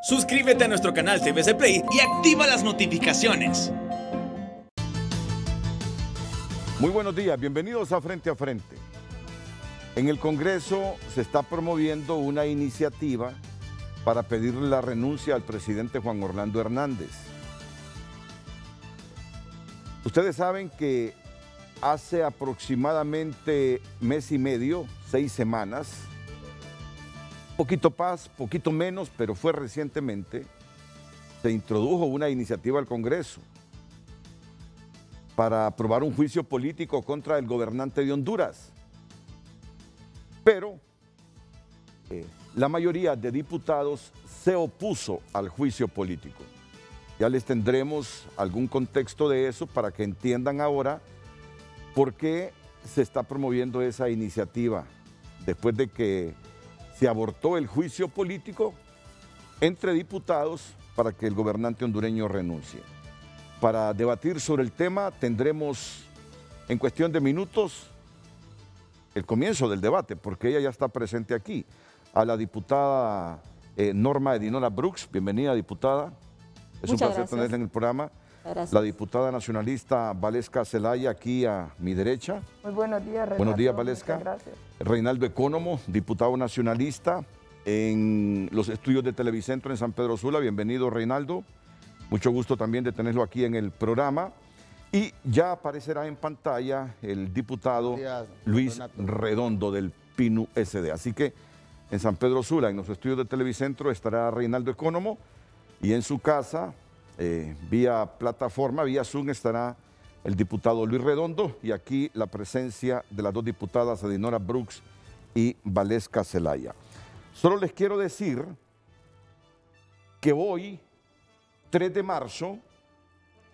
Suscríbete a nuestro canal CBC Play y activa las notificaciones. Muy buenos días, bienvenidos a Frente a Frente. En el Congreso se está promoviendo una iniciativa para pedirle la renuncia al presidente Juan Orlando Hernández. Ustedes saben que hace aproximadamente mes y medio, 6 semanas, poquito más, poquito menos, pero fue recientemente, se introdujo una iniciativa al Congreso para aprobar un juicio político contra el gobernante de Honduras. Pero la mayoría de diputados se opuso al juicio político. Ya les tendremos algún contexto de eso para que entiendan ahora por qué se está promoviendo esa iniciativa después de que se abortó el juicio político entre diputados para que el gobernante hondureño renuncie. Para debatir sobre el tema tendremos en cuestión de minutos el comienzo del debate, porque ella ya está presente aquí, a la diputada Norma Edinora Brooks. Bienvenida, diputada. Es un placer tenerla en el programa. Gracias. La diputada nacionalista Valesca Zelaya, aquí a mi derecha. Muy buenos días, Renato. Buenos días, Valesca. Gracias. Reinaldo Ecónomo, diputado nacionalista en los estudios de Televicentro en San Pedro Sula. Bienvenido, Reinaldo. Mucho gusto también de tenerlo aquí en el programa. Y ya aparecerá en pantalla el diputado Luis Redondo del PINU SD. Así que en San Pedro Sula, en los estudios de Televicentro, estará Reinaldo Ecónomo, y en su casa, vía plataforma, vía Zoom, estará el diputado Luis Redondo, y aquí la presencia de las dos diputadas Edinora Brooks y Valesca Zelaya. Solo les quiero decir que hoy, 3 de marzo,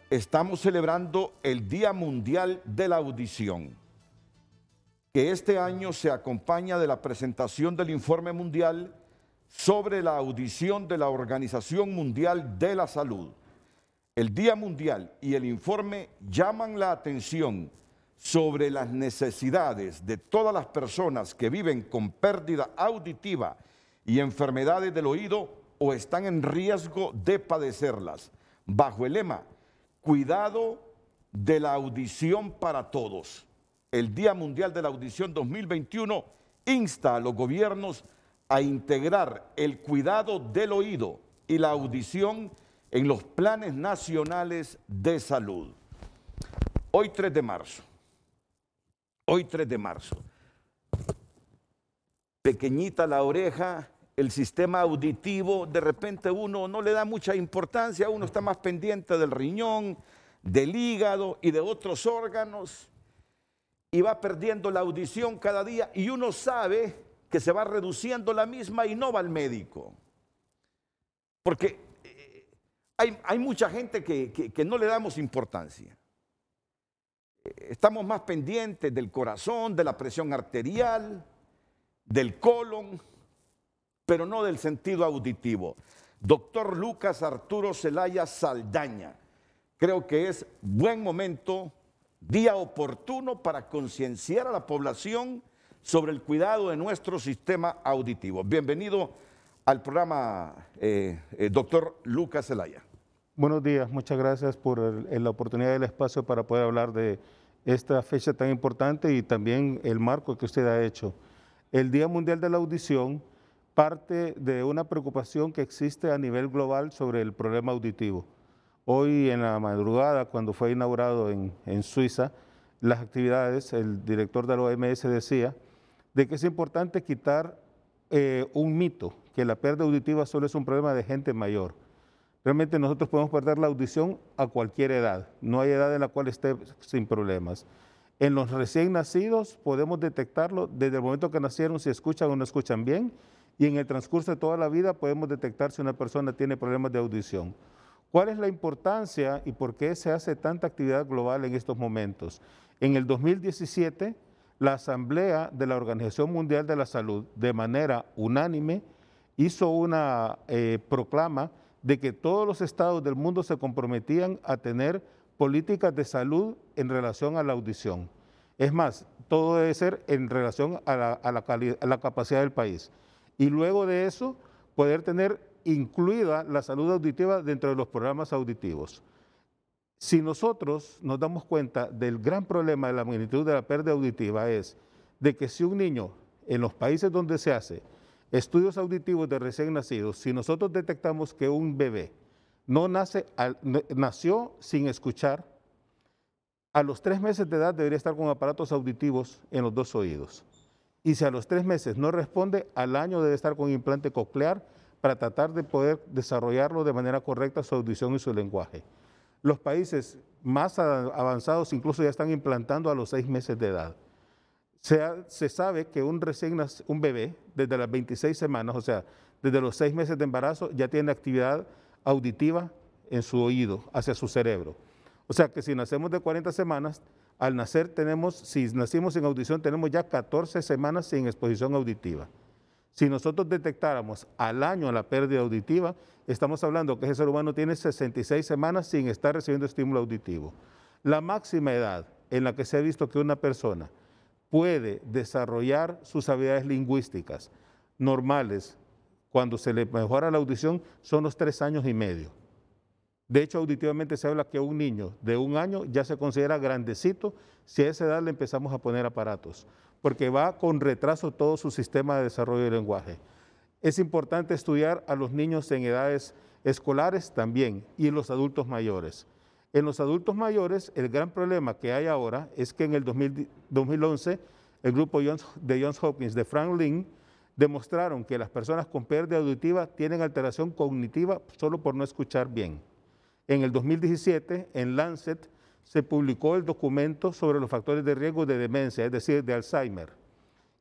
estamos celebrando el Día Mundial de la Audición, que este año se acompaña de la presentación del Informe Mundial sobre la audición de la Organización Mundial de la Salud. El Día Mundial y el informe llaman la atención sobre las necesidades de todas las personas que viven con pérdida auditiva y enfermedades del oído o están en riesgo de padecerlas, bajo el lema Cuidado de la audición para todos. El Día Mundial de la Audición 2021 insta a los gobiernos a integrar el cuidado del oído y la audición en los planes nacionales de salud. Hoy 3 de marzo. Hoy 3 de marzo. Pequeñita la oreja, el sistema auditivo, de repente uno no le da mucha importancia, uno está más pendiente del riñón, del hígado y de otros órganos, y va perdiendo la audición cada día, y uno sabe que se va reduciendo la misma y no va al médico. Porque hay mucha gente que no le damos importancia. Estamos más pendientes del corazón, de la presión arterial, del colon, pero no del sentido auditivo. Doctor Lucas Arturo Zelaya Saldaña, creo que es buen momento, día oportuno para concienciar a la población sobre el cuidado de nuestro sistema auditivo. Bienvenido al programa, doctor Lucas Zelaya. Buenos días, muchas gracias por la oportunidad del espacio para poder hablar de esta fecha tan importante y también el marco que usted ha hecho. El Día Mundial de la Audición parte de una preocupación que existe a nivel global sobre el problema auditivo. Hoy en la madrugada, cuando fue inaugurado en Suiza, las actividades, el director de la OMS decía de que es importante quitar un mito, que la pérdida auditiva solo es un problema de gente mayor. Realmente nosotros podemos perder la audición a cualquier edad, no hay edad en la cual esté sin problemas. En los recién nacidos podemos detectarlo desde el momento que nacieron, si escuchan o no escuchan bien, y en el transcurso de toda la vida podemos detectar si una persona tiene problemas de audición. ¿Cuál es la importancia y por qué se hace tanta actividad global en estos momentos? En el 2017, la Asamblea de la Organización Mundial de la Salud, de manera unánime, hizo una proclama de que todos los estados del mundo se comprometían a tener políticas de salud en relación a la audición. Es más, todo debe ser en relación a la capacidad del país. Y luego de eso, poder tener incluida la salud auditiva dentro de los programas auditivos. Si nosotros nos damos cuenta del gran problema de la magnitud de la pérdida auditiva es de que si un niño en los países donde se hace estudios auditivos de recién nacidos, si nosotros detectamos que un bebé nació sin escuchar, a los 3 meses de edad debería estar con aparatos auditivos en los 2 oídos. Y si a los 3 meses no responde, al año debe estar con implante coclear para tratar de poder desarrollarlo de manera correcta su audición y su lenguaje. Los países más avanzados incluso ya están implantando a los 6 meses de edad. Se sabe que un bebé desde las 26 semanas, o sea, desde los 6 meses de embarazo, ya tiene actividad auditiva en su oído, hacia su cerebro. O sea que si nacemos de 40 semanas, al nacer si nacimos sin audición, tenemos ya 14 semanas sin exposición auditiva. Si nosotros detectáramos al año la pérdida auditiva, estamos hablando que ese ser humano tiene 66 semanas sin estar recibiendo estímulo auditivo. La máxima edad en la que se ha visto que una persona puede desarrollar sus habilidades lingüísticas normales cuando se le mejora la audición son los 3 años y medio. De hecho, auditivamente se habla que un niño de 1 año ya se considera grandecito si a esa edad le empezamos a poner aparatos, porque va con retraso todo su sistema de desarrollo del lenguaje. Es importante estudiar a los niños en edades escolares también y en los adultos mayores. En los adultos mayores, el gran problema que hay ahora es que en el 2011, el grupo de Johns Hopkins de Frank Lin demostraron que las personas con pérdida auditiva tienen alteración cognitiva solo por no escuchar bien. En el 2017, en Lancet, se publicó el documento sobre los factores de riesgo de demencia, es decir, de Alzheimer.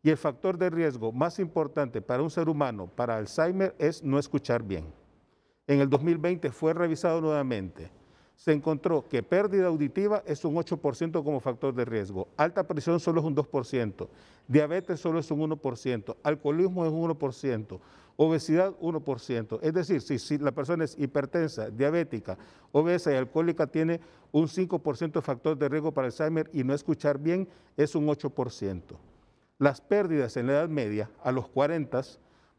Y el factor de riesgo más importante para un ser humano para Alzheimer es no escuchar bien. En el 2020 fue revisado nuevamente. Se encontró que pérdida auditiva es un 8% como factor de riesgo, alta presión solo es un 2%, diabetes solo es un 1%, alcoholismo es un 1%, obesidad 1%. Es decir, si la persona es hipertensa, diabética, obesa y alcohólica, tiene un 5% de factor de riesgo para Alzheimer y no escuchar bien es un 8%. Las pérdidas en la edad media, a los 40,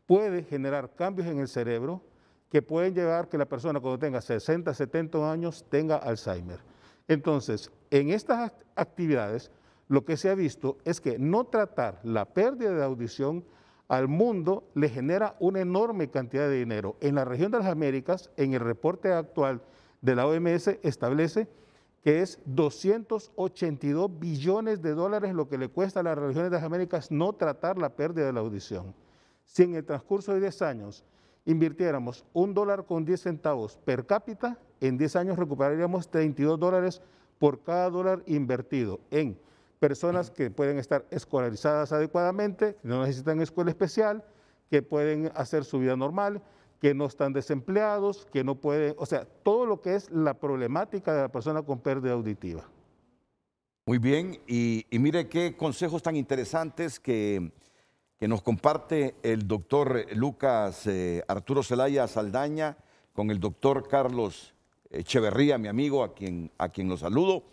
puede generar cambios en el cerebro que pueden llevar que la persona cuando tenga 60, 70 años tenga Alzheimer. Entonces, en estas actividades, lo que se ha visto es que no tratar la pérdida de audición al mundo le genera una enorme cantidad de dinero. En la región de las Américas, en el reporte actual de la OMS, establece que es 282 billones de dólares lo que le cuesta a las regiones de las Américas no tratar la pérdida de la audición. Si en el transcurso de 10 años invirtiéramos $1.10 per cápita, en 10 años recuperaríamos $32 por cada dólar invertido en personas que pueden estar escolarizadas adecuadamente, que no necesitan escuela especial, que pueden hacer su vida normal, que no están desempleados, que no pueden, o sea, todo lo que es la problemática de la persona con pérdida auditiva. Muy bien, y mire qué consejos tan interesantes que nos comparte el doctor Lucas Arturo Zelaya Saldaña con el doctor Carlos Echeverría, mi amigo, a quien lo saludo.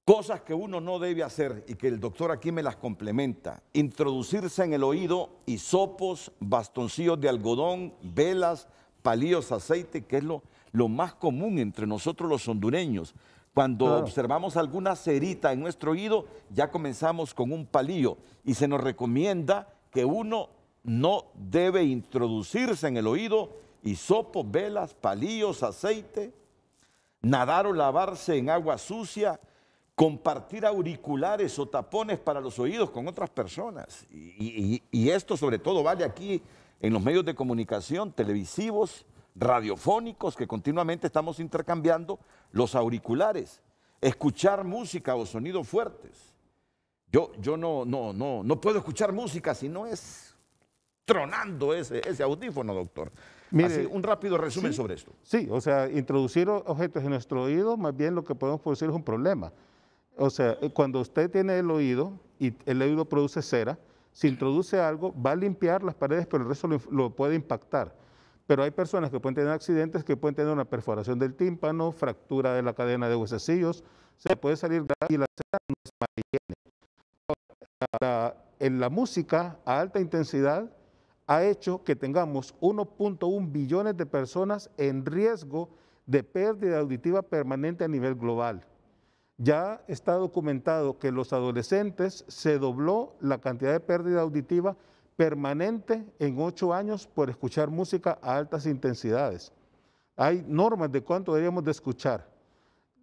Cosas que uno no debe hacer y que el doctor aquí me las complementa. Introducirse en el oído hisopos, bastoncillos de algodón, velas, palillos, aceite, que es lo más común entre nosotros los hondureños. Cuando observamos alguna cerita en nuestro oído, ya comenzamos con un palillo y se nos recomienda que uno no debe introducirse en el oído hisopos, velas, palillos, aceite, nadar o lavarse en agua sucia, compartir auriculares o tapones para los oídos con otras personas. Y esto sobre todo vale aquí en los medios de comunicación, televisivos, radiofónicos, que continuamente estamos intercambiando los auriculares. Escuchar música o sonidos fuertes. Yo no puedo escuchar música si no es tronando ese audífono, doctor. Mire, así, un rápido resumen sobre esto. Sí, o sea, introducir objetos en nuestro oído, más bien lo que podemos producir es un problema. O sea, cuando usted tiene el oído y el oído produce cera, si introduce algo, va a limpiar las paredes, pero el resto lo puede impactar. Pero hay personas que pueden tener accidentes, que pueden tener una perforación del tímpano, fractura de la cadena de huesecillos, se puede salir y la cera no es mala higiene. En la música a alta intensidad ha hecho que tengamos 1.1 billones de personas en riesgo de pérdida auditiva permanente a nivel global. Ya está documentado que los adolescentes se dobló la cantidad de pérdida auditiva permanente en 8 años por escuchar música a altas intensidades. Hay normas de cuánto deberíamos de escuchar.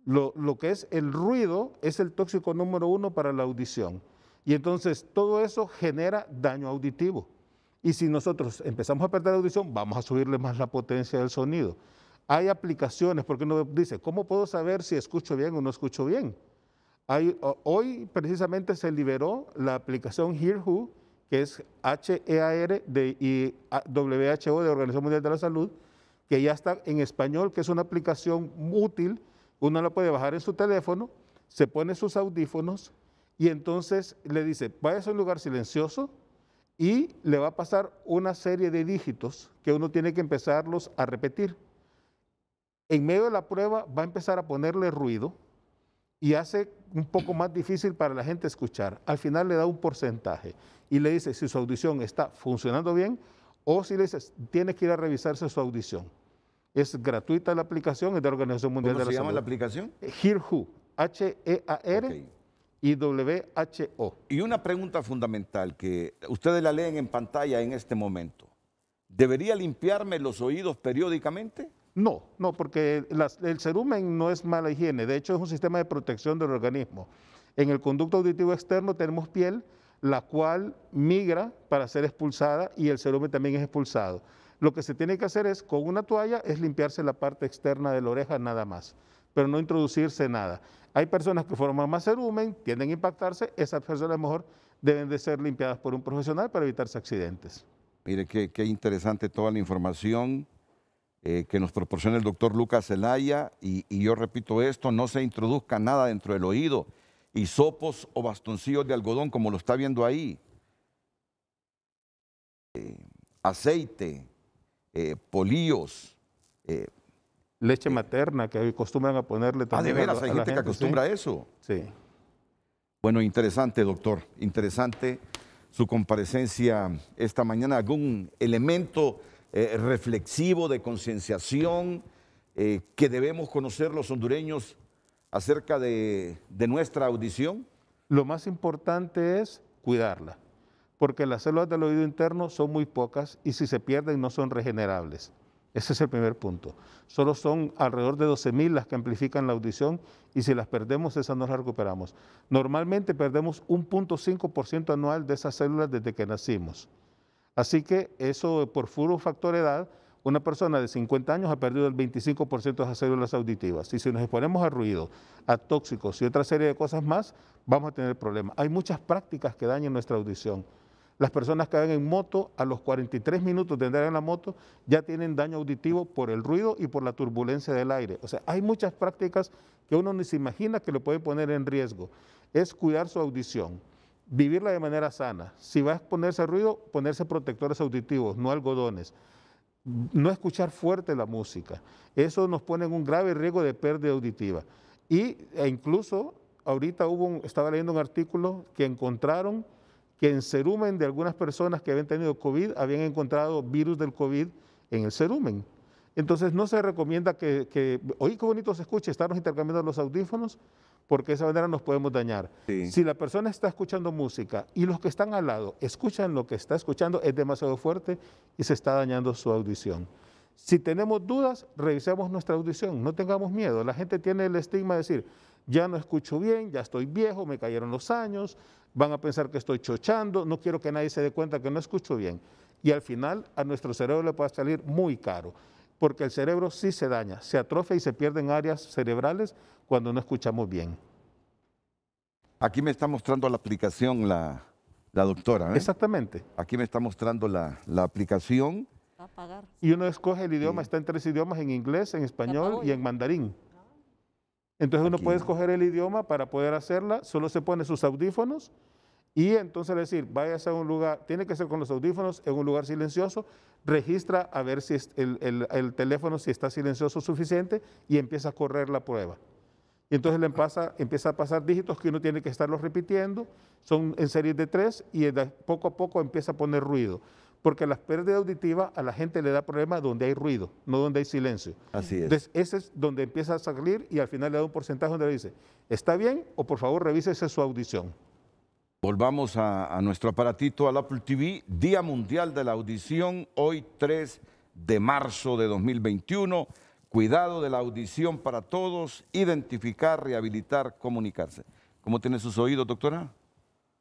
Lo que es el ruido es el tóxico número 1 para la audición. Y entonces todo eso genera daño auditivo. Y si nosotros empezamos a perder la audición, vamos a subirle más la potencia del sonido. Hay aplicaciones, porque uno dice, ¿cómo puedo saber si escucho bien o no escucho bien? Hoy precisamente se liberó la aplicación Hear Who, que es HEAR y WHO de Organización Mundial de la Salud, que ya está en español, que es una aplicación útil. Uno la puede bajar en su teléfono, se pone sus audífonos y entonces le dice, vaya a un lugar silencioso y le va a pasar una serie de dígitos que uno tiene que empezarlos a repetir. En medio de la prueba va a empezar a ponerle ruido y hace un poco más difícil para la gente escuchar. Al final le da un porcentaje y le dice si su audición está funcionando bien o si le dice tiene que ir a revisarse su audición. Es gratuita la aplicación, es de la Organización Mundial de la Salud. ¿Cómo se llama la aplicación? Hear Who, H-E-A-R Ok. y W-H-O. Y una pregunta fundamental que ustedes la leen en pantalla en este momento. ¿Debería limpiarme los oídos periódicamente? No, porque el cerumen no es mala higiene, de hecho es un sistema de protección del organismo. En el conducto auditivo externo tenemos piel, la cual migra para ser expulsada y el cerumen también es expulsado. Lo que se tiene que hacer es, con una toalla, es limpiarse la parte externa de la oreja nada más, pero no introducirse nada. Hay personas que forman más cerumen, tienden a impactarse, esas personas a lo mejor deben de ser limpiadas por un profesional para evitarse accidentes. Mire, qué interesante toda la información que nos proporciona el doctor Lucas Zelaya y yo repito esto, no se introduzca nada dentro del oído, hisopos o bastoncillos de algodón como lo está viendo ahí, aceite, polillos. Leche materna que acostumbran a ponerle también. ¿De veras hay a la gente que acostumbra a eso? Sí. Bueno, interesante, doctor, interesante su comparecencia esta mañana. ¿Algún elemento reflexivo de concienciación que debemos conocer los hondureños acerca de nuestra audición? Lo más importante es cuidarla, porque las células del oído interno son muy pocas y si se pierden no son regenerables. Ese es el primer punto. Solo son alrededor de 12,000 las que amplifican la audición y si las perdemos, esas no las recuperamos. Normalmente perdemos 1.5% anual de esas células desde que nacimos. Así que eso, por puro factor edad, una persona de 50 años ha perdido el 25% de esas células auditivas. Y si nos exponemos a ruido, a tóxicos y otra serie de cosas más, vamos a tener problemas. Hay muchas prácticas que dañan nuestra audición. Las personas que van en moto, a los 43 minutos de andar en la moto, ya tienen daño auditivo por el ruido y por la turbulencia del aire. O sea, hay muchas prácticas que uno ni se imagina que le puede poner en riesgo. Es cuidar su audición, vivirla de manera sana. Si va a exponerse a ruido, ponerse protectores auditivos, no algodones. No escuchar fuerte la música. Eso nos pone en un grave riesgo de pérdida auditiva. E incluso, ahorita estaba leyendo un artículo que encontraron que en cerumen de algunas personas que habían tenido COVID, habían encontrado virus del COVID en el cerumen. Entonces no se recomienda oye, qué bonito se escucha, estarnos intercambiando los audífonos, porque de esa manera nos podemos dañar. Sí. Si la persona está escuchando música y los que están al lado escuchan lo que está escuchando, es demasiado fuerte y se está dañando su audición. Si tenemos dudas, revisemos nuestra audición, no tengamos miedo. La gente tiene el estigma de decir, ya no escucho bien, ya estoy viejo, me cayeron los años, van a pensar que estoy chochando, no quiero que nadie se dé cuenta que no escucho bien. Y al final a nuestro cerebro le puede salir muy caro, porque el cerebro sí se daña, se atrofia y se pierden áreas cerebrales cuando no escuchamos bien. Aquí me está mostrando la aplicación la doctora. Exactamente. Aquí me está mostrando la aplicación. Y uno escoge el idioma, está en 3 idiomas, en inglés, en español y en mandarín. Entonces uno puede escoger el idioma para poder hacerla, solo se pone sus audífonos y entonces decir, váyase a un lugar, tiene que ser con los audífonos en un lugar silencioso, registra a ver si el teléfono si está silencioso suficiente y empieza a correr la prueba. Y entonces empieza a pasar dígitos que uno tiene que estarlos repitiendo, son en series de 3 y poco a poco empieza a poner ruido. porque la pérdida auditiva a la gente le da problemas donde hay ruido, no donde hay silencio. Así es. Entonces, ese es donde empieza a salir y al final le da un porcentaje donde le dice, ¿está bien? O por favor revísese su audición. Volvamos a nuestro aparatito, al Apple TV, Día Mundial de la Audición, hoy 3 de marzo de 2021. Cuidado de la audición para todos, identificar, rehabilitar, comunicarse. ¿Cómo tiene sus oídos, doctora?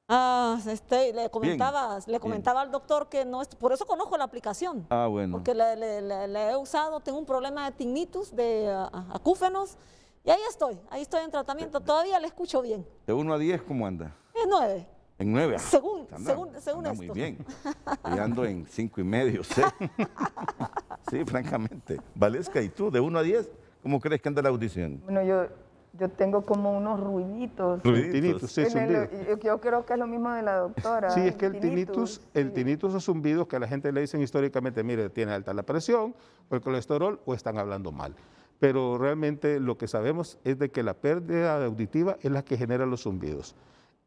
Le comentaba al doctor que no es, por eso conozco la aplicación. Ah, bueno. Porque le he usado, tengo un problema de tinnitus, de acúfenos, y ahí estoy en tratamiento, todavía le escucho bien. De 1 a 10, ¿cómo anda? Es 9. En 9. Según Anda esto. muy bien. Yo ando en 5,5, 6. Sí, francamente. Valesca, ¿y tú? De 1 a 10, ¿cómo crees que anda la audición? Bueno, yo tengo como unos ruiditos. Tinnitus, sí, zumbido. Yo creo que es lo mismo de la doctora. Sí, es que el tinnitus es zumbidos que a la gente le dicen históricamente, mire, tiene alta la presión, o el colesterol, o están hablando mal. Pero realmente lo que sabemos es de que la pérdida auditiva es la que genera los zumbidos.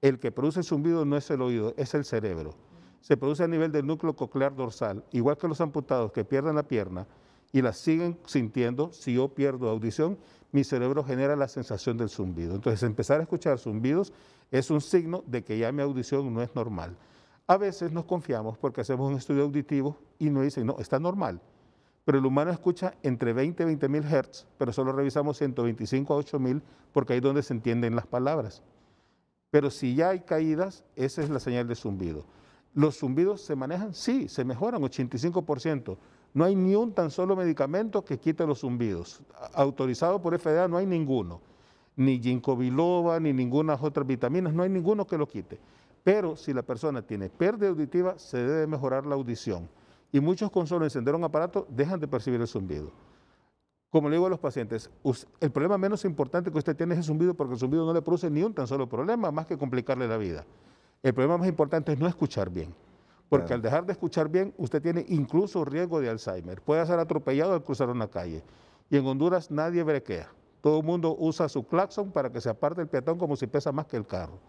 El que produce el zumbido no es el oído, es el cerebro. Se produce a nivel del núcleo coclear dorsal, igual que los amputados que pierden la pierna y la siguen sintiendo. Si yo pierdo audición, mi cerebro genera la sensación del zumbido. Entonces, empezar a escuchar zumbidos es un signo de que ya mi audición no es normal. A veces nos confiamos porque hacemos un estudio auditivo y nos dicen, no, está normal. Pero el humano escucha entre 20 y 20,000 Hz, pero solo revisamos 125 a 8,000 porque ahí es donde se entienden las palabras. Pero si ya hay caídas, esa es la señal de zumbido. ¿Los zumbidos se manejan? Sí, se mejoran 85%. No hay ni un tan solo medicamento que quite los zumbidos. Autorizado por FDA no hay ninguno. Ni ginkgo biloba, ni ninguna otras vitaminas, no hay ninguno que lo quite. Pero si la persona tiene pérdida auditiva, se debe mejorar la audición. Y muchos con solo encender un aparato dejan de percibir el zumbido. Como le digo a los pacientes, el problema menos importante que usted tiene es el zumbido, porque el zumbido no le produce ni un tan solo problema, más que complicarle la vida. El problema más importante es no escuchar bien, porque al dejar de escuchar bien, usted tiene incluso riesgo de Alzheimer. Puede ser atropellado al cruzar una calle. Y en Honduras nadie brequea. Todo el mundo usa su claxon para que se aparte el peatón como si pesa más que el carro.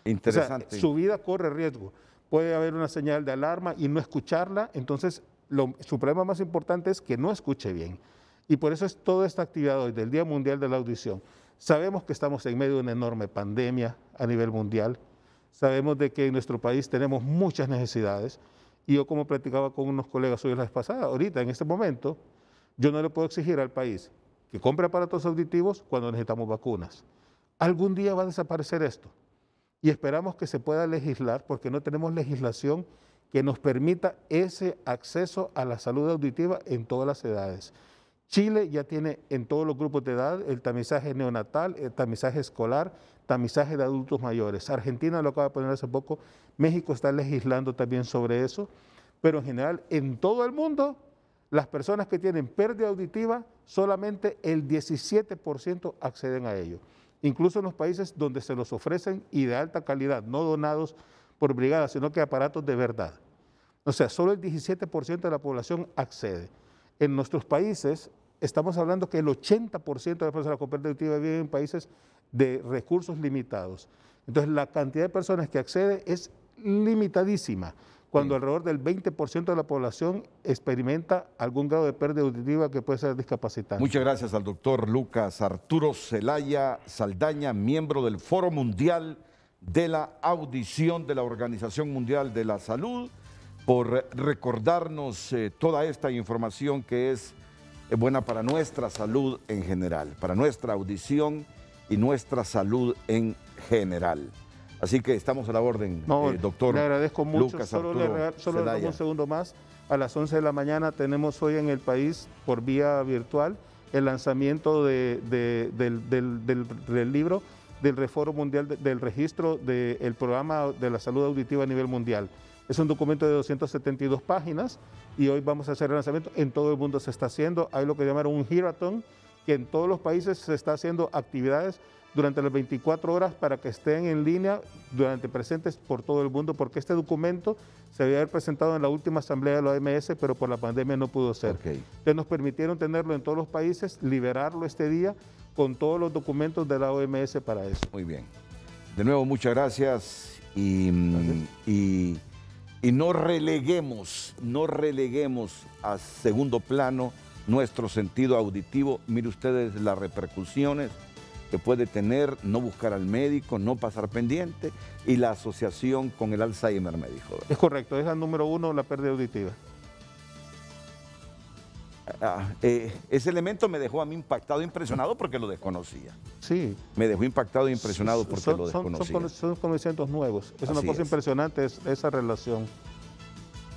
Interesante. O sea, su vida corre riesgo. Puede haber una señal de alarma y no escucharla, entonces su problema más importante es que no escuche bien. Y por eso es toda esta actividad hoy del Día Mundial de la Audición. Sabemos que estamos en medio de una enorme pandemia a nivel mundial. Sabemos de que en nuestro país tenemos muchas necesidades. Y yo, como platicaba con unos colegas hoy la vez pasada, ahorita, en este momento, yo no le puedo exigir al país que compre aparatos auditivos cuando necesitamos vacunas. Algún día va a desaparecer esto. Y esperamos que se pueda legislar, porque no tenemos legislación que nos permita ese acceso a la salud auditiva en todas las edades. Chile ya tiene en todos los grupos de edad el tamizaje neonatal, el tamizaje escolar, tamizaje de adultos mayores. Argentina lo acaba de poner hace poco, México está legislando también sobre eso, pero en general en todo el mundo las personas que tienen pérdida auditiva, solamente el 17% acceden a ello. Incluso en los países donde se los ofrecen y de alta calidad, no donados por brigadas, sino que aparatos de verdad. O sea, solo el 17% de la población accede. En nuestros países estamos hablando que el 80% de las personas con pérdida auditiva viven en países de recursos limitados. Entonces, la cantidad de personas que accede es limitadísima, cuando alrededor del 20% de la población experimenta algún grado de pérdida auditiva que puede ser discapacitante. Muchas gracias al doctor Lucas Arturo Zelaya Saldaña, miembro del Foro Mundial de la Audición de la Organización Mundial de la Salud, por recordarnos toda esta información que es buena para nuestra salud en general, para nuestra audición y nuestra salud en general. Así que estamos a la orden, doctor. Le agradezco mucho. Lucas solo Arturo le damos un segundo más. A las 11 de la mañana tenemos hoy en el país, por vía virtual, el lanzamiento del libro del Foro Mundial del Registro del Programa de la Salud Auditiva a nivel mundial. Es un documento de 272 páginas y hoy vamos a hacer el lanzamiento. En todo el mundo se está haciendo. Hay lo que llamaron un Hearathon, que en todos los países se está haciendo actividades durante las 24 horas para que estén en línea durante presentes por todo el mundo, porque este documento se había presentado en la última asamblea de la OMS, pero por la pandemia no pudo ser. Entonces nos permitieron tenerlo en todos los países, liberarlo este día con todos los documentos de la OMS para eso. Muy bien. De nuevo, muchas gracias y y no releguemos a segundo plano nuestro sentido auditivo. Mire ustedes las repercusiones que puede tener no buscar al médico, no pasar pendiente, y la asociación con el Alzheimer, me dijo. Es correcto, es la número 1, la pérdida auditiva. Ese elemento me dejó a mí impactado, impresionado porque lo desconocía. Sí. Me dejó impactado e impresionado porque lo desconocía. Son conocimientos nuevos. Es una cosa impresionante esa relación.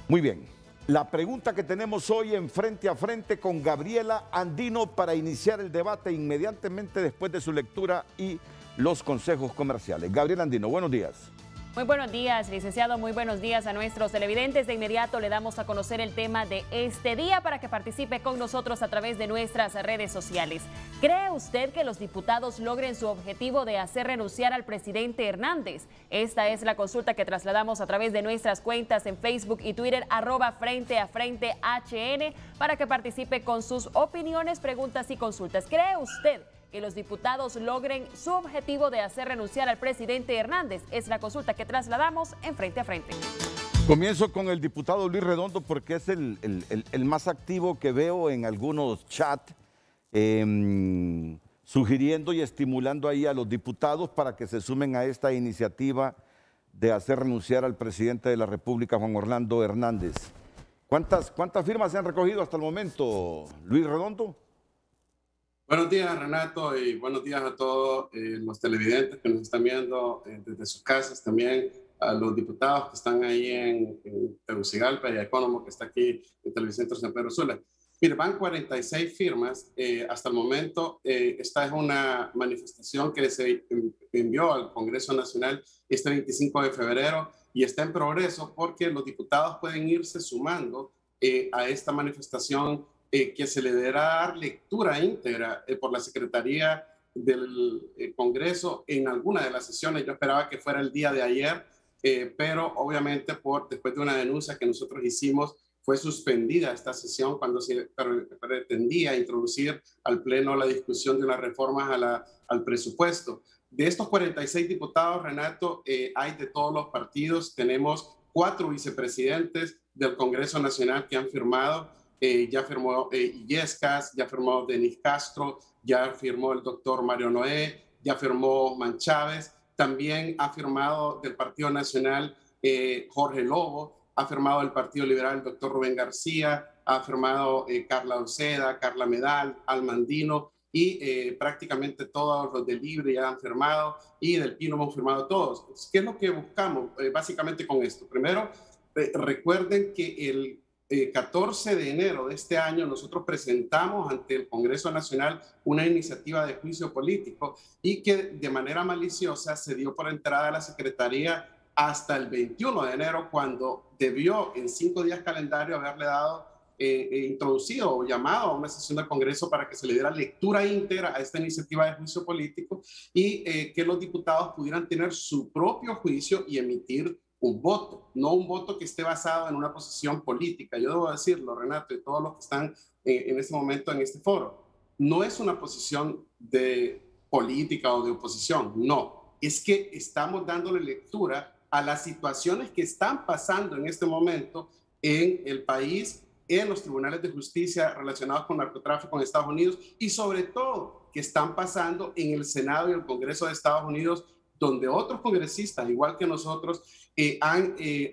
Muy bien. La pregunta que tenemos hoy en Frente a Frente con Gabriela Andino para iniciar el debate inmediatamente después de su lectura y los consejos comerciales. Gabriela Andino, buenos días. Muy buenos días, licenciado. Muy buenos días a nuestros televidentes. De inmediato le damos a conocer el tema de este día para que participe con nosotros a través de nuestras redes sociales. ¿Cree usted que los diputados logren su objetivo de hacer renunciar al presidente Hernández? Esta es la consulta que trasladamos a través de nuestras cuentas en Facebook y Twitter, @FrenteAFrenteHN, para que participe con sus opiniones, preguntas y consultas. ¿Cree usted que los diputados logren su objetivo de hacer renunciar al presidente Hernández? Es la consulta que trasladamos en Frente a Frente. Comienzo con el diputado Luis Redondo porque es el más activo que veo en algunos chats, sugiriendo y estimulando ahí a los diputados para que se sumen a esta iniciativa de hacer renunciar al presidente de la República, Juan Orlando Hernández. ¿Cuántas firmas se han recogido hasta el momento, Luis Redondo? Buenos días, Renato, y buenos días a todos los televidentes que nos están viendo desde sus casas, también a los diputados que están ahí en Tegucigalpa y a Ecónomo, que está aquí en Televicentro San Pedro Sula. Mire, van 46 firmas hasta el momento. Esta es una manifestación que se envió al Congreso Nacional este 25 de febrero y está en progreso porque los diputados pueden irse sumando a esta manifestación que se le deberá dar lectura íntegra por la Secretaría del Congreso en alguna de las sesiones. Yo esperaba que fuera el día de ayer, pero obviamente después de una denuncia que nosotros hicimos, fue suspendida esta sesión cuando se pretendía introducir al Pleno la discusión de unas reformas al presupuesto. De estos 46 diputados, Renato, hay de todos los partidos. Tenemos 4 vicepresidentes del Congreso Nacional que han firmado. Ya firmó Illescas, ya firmó Denis Castro, ya firmó el doctor Mario Noé, ya firmó Manchávez, también ha firmado del Partido Nacional Jorge Lobo, ha firmado el Partido Liberal el doctor Rubén García, ha firmado Carla Uceda, Carla Medal, Almandino y prácticamente todos los del Libre ya han firmado y del Pino hemos firmado todos. Entonces, ¿qué es lo que buscamos básicamente con esto? Primero, recuerden que el 14 de enero de este año nosotros presentamos ante el Congreso Nacional una iniciativa de juicio político y que de manera maliciosa se dio por entrada a la Secretaría hasta el 21 de enero cuando debió en 5 días calendario haberle dado introducido o llamado a una sesión del Congreso para que se le diera lectura íntegra a esta iniciativa de juicio político y que los diputados pudieran tener su propio juicio y emitir un voto, no un voto que esté basado en una posición política. Yo debo decirlo, Renato, y todos los que están en este momento en este foro, no es una posición de política o de oposición, no. Es que estamos dándole lectura a las situaciones que están pasando en este momento en el país, en los tribunales de justicia relacionados con narcotráfico en Estados Unidos y sobre todo que están pasando en el Senado y el Congreso de Estados Unidos, donde otros congresistas, igual que nosotros,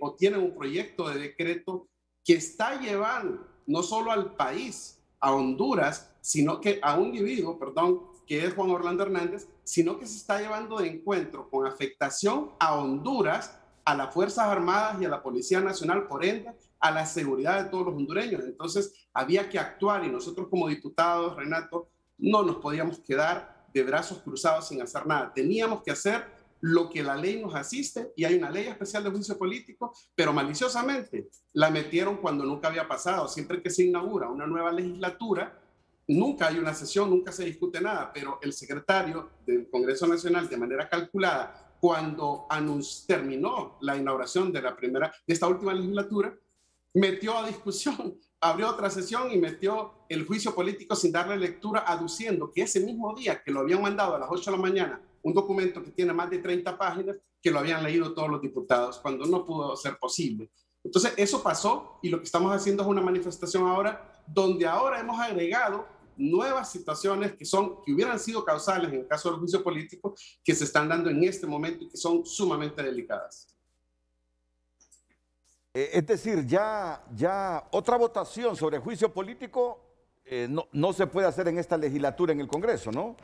o tienen un proyecto de decreto que está llevando no solo al país, a Honduras, sino que a un individuo, que es Juan Orlando Hernández, sino que se está llevando de encuentro con afectación a Honduras, a las Fuerzas Armadas y a la Policía Nacional, por ende, a la seguridad de todos los hondureños. Entonces, había que actuar y nosotros como diputados, Renato, no nos podíamos quedar de brazos cruzados sin hacer nada. Teníamos que hacer lo que la ley nos asiste y hay una ley especial de juicio político, pero maliciosamente la metieron cuando nunca había pasado. Siempre que se inaugura una nueva legislatura, nunca hay una sesión, nunca se discute nada, pero el secretario del Congreso Nacional, de manera calculada, cuando terminó la inauguración de esta última legislatura, metió a discusión, abrió otra sesión y metió el juicio político sin darle lectura, aduciendo que ese mismo día que lo habían mandado a las 8 de la mañana, un documento que tiene más de 30 páginas, que lo habían leído todos los diputados, cuando no pudo ser posible. Entonces, eso pasó y lo que estamos haciendo es una manifestación ahora, donde ahora hemos agregado nuevas situaciones que hubieran sido causales en el caso del juicio político, que se están dando en este momento y que son sumamente delicadas. Es decir, ya otra votación sobre juicio político no se puede hacer en esta legislatura en el Congreso, ¿no?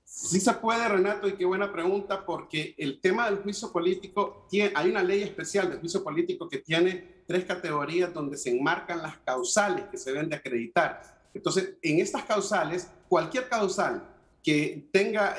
Sí se puede, Renato, y qué buena pregunta, porque el tema del juicio político, hay una ley especial del juicio político que tiene 3 categorías donde se enmarcan las causales que se deben de acreditar. Entonces, en estas causales, cualquier causal que tenga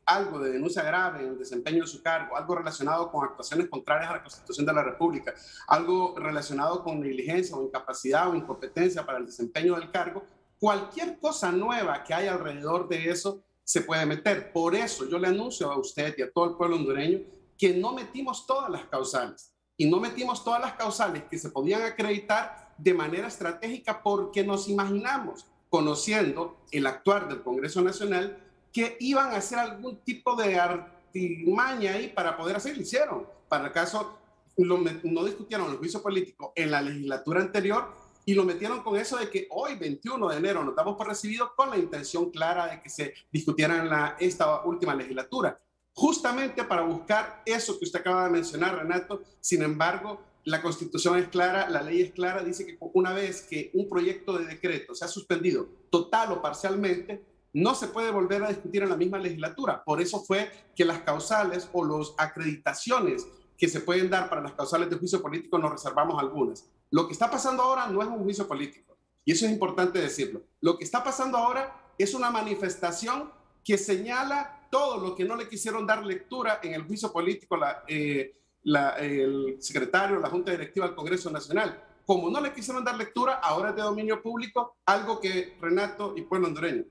algo de denuncia grave en el desempeño de su cargo, algo relacionado con actuaciones contrarias a la Constitución de la República, algo relacionado con negligencia o incapacidad o incompetencia para el desempeño del cargo, cualquier cosa nueva que haya alrededor de eso se puede meter. Por eso yo le anuncio a usted y a todo el pueblo hondureño que no metimos todas las causales, y no metimos todas las causales que se podían acreditar de manera estratégica porque nos imaginamos, conociendo el actuar del Congreso Nacional, que iban a hacer algún tipo de artimaña ahí para poder hacer, lo hicieron. Para el caso, no discutieron el juicio político en la legislatura anterior y lo metieron con eso de que hoy, 21 de enero, nos damos por recibido con la intención clara de que se discutiera en esta última legislatura, justamente para buscar eso que usted acaba de mencionar, Renato. Sin embargo, la Constitución es clara, la ley es clara, dice que una vez que un proyecto de decreto se ha suspendido total o parcialmente, no se puede volver a discutir en la misma legislatura. Por eso fue que las causales o las acreditaciones que se pueden dar para las causales de juicio político nos reservamos algunas. Lo que está pasando ahora no es un juicio político, y eso es importante decirlo. Lo que está pasando ahora es una manifestación que señala todo lo que no le quisieron dar lectura en el juicio político el secretario, la Junta Directiva del Congreso Nacional. Como no le quisieron dar lectura, ahora es de dominio público, algo que, Renato y pueblo hondureño,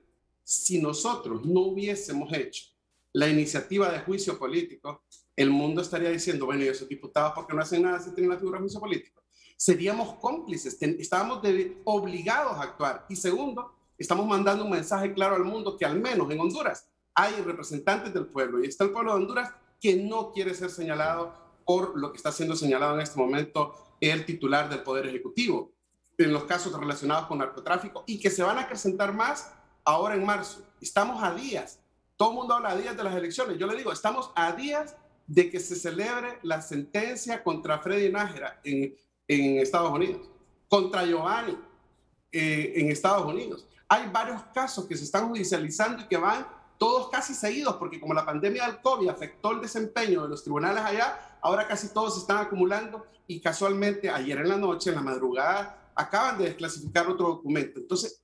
si nosotros no hubiésemos hecho la iniciativa de juicio político, el mundo estaría diciendo, bueno, ¿y esos diputados por qué no hacen nada si tienen la figura de juicio político? Seríamos cómplices, estábamos obligados a actuar. Y segundo, estamos mandando un mensaje claro al mundo que al menos en Honduras hay representantes del pueblo, y está el pueblo de Honduras que no quiere ser señalado por lo que está siendo señalado en este momento el titular del Poder Ejecutivo en los casos relacionados con narcotráfico, y que se van a acrecentar más ahora en marzo. Estamos a días, todo el mundo habla a días de las elecciones, yo le digo, estamos a días de que se celebre la sentencia contra Freddy Nájera en Estados Unidos, contra Giovanni en Estados Unidos. Hay varios casos que se están judicializando y que van todos casi seguidos, porque como la pandemia del COVID afectó el desempeño de los tribunales allá, ahora casi todos se están acumulando, y casualmente ayer en la noche, en la madrugada, acaban de desclasificar otro documento. Entonces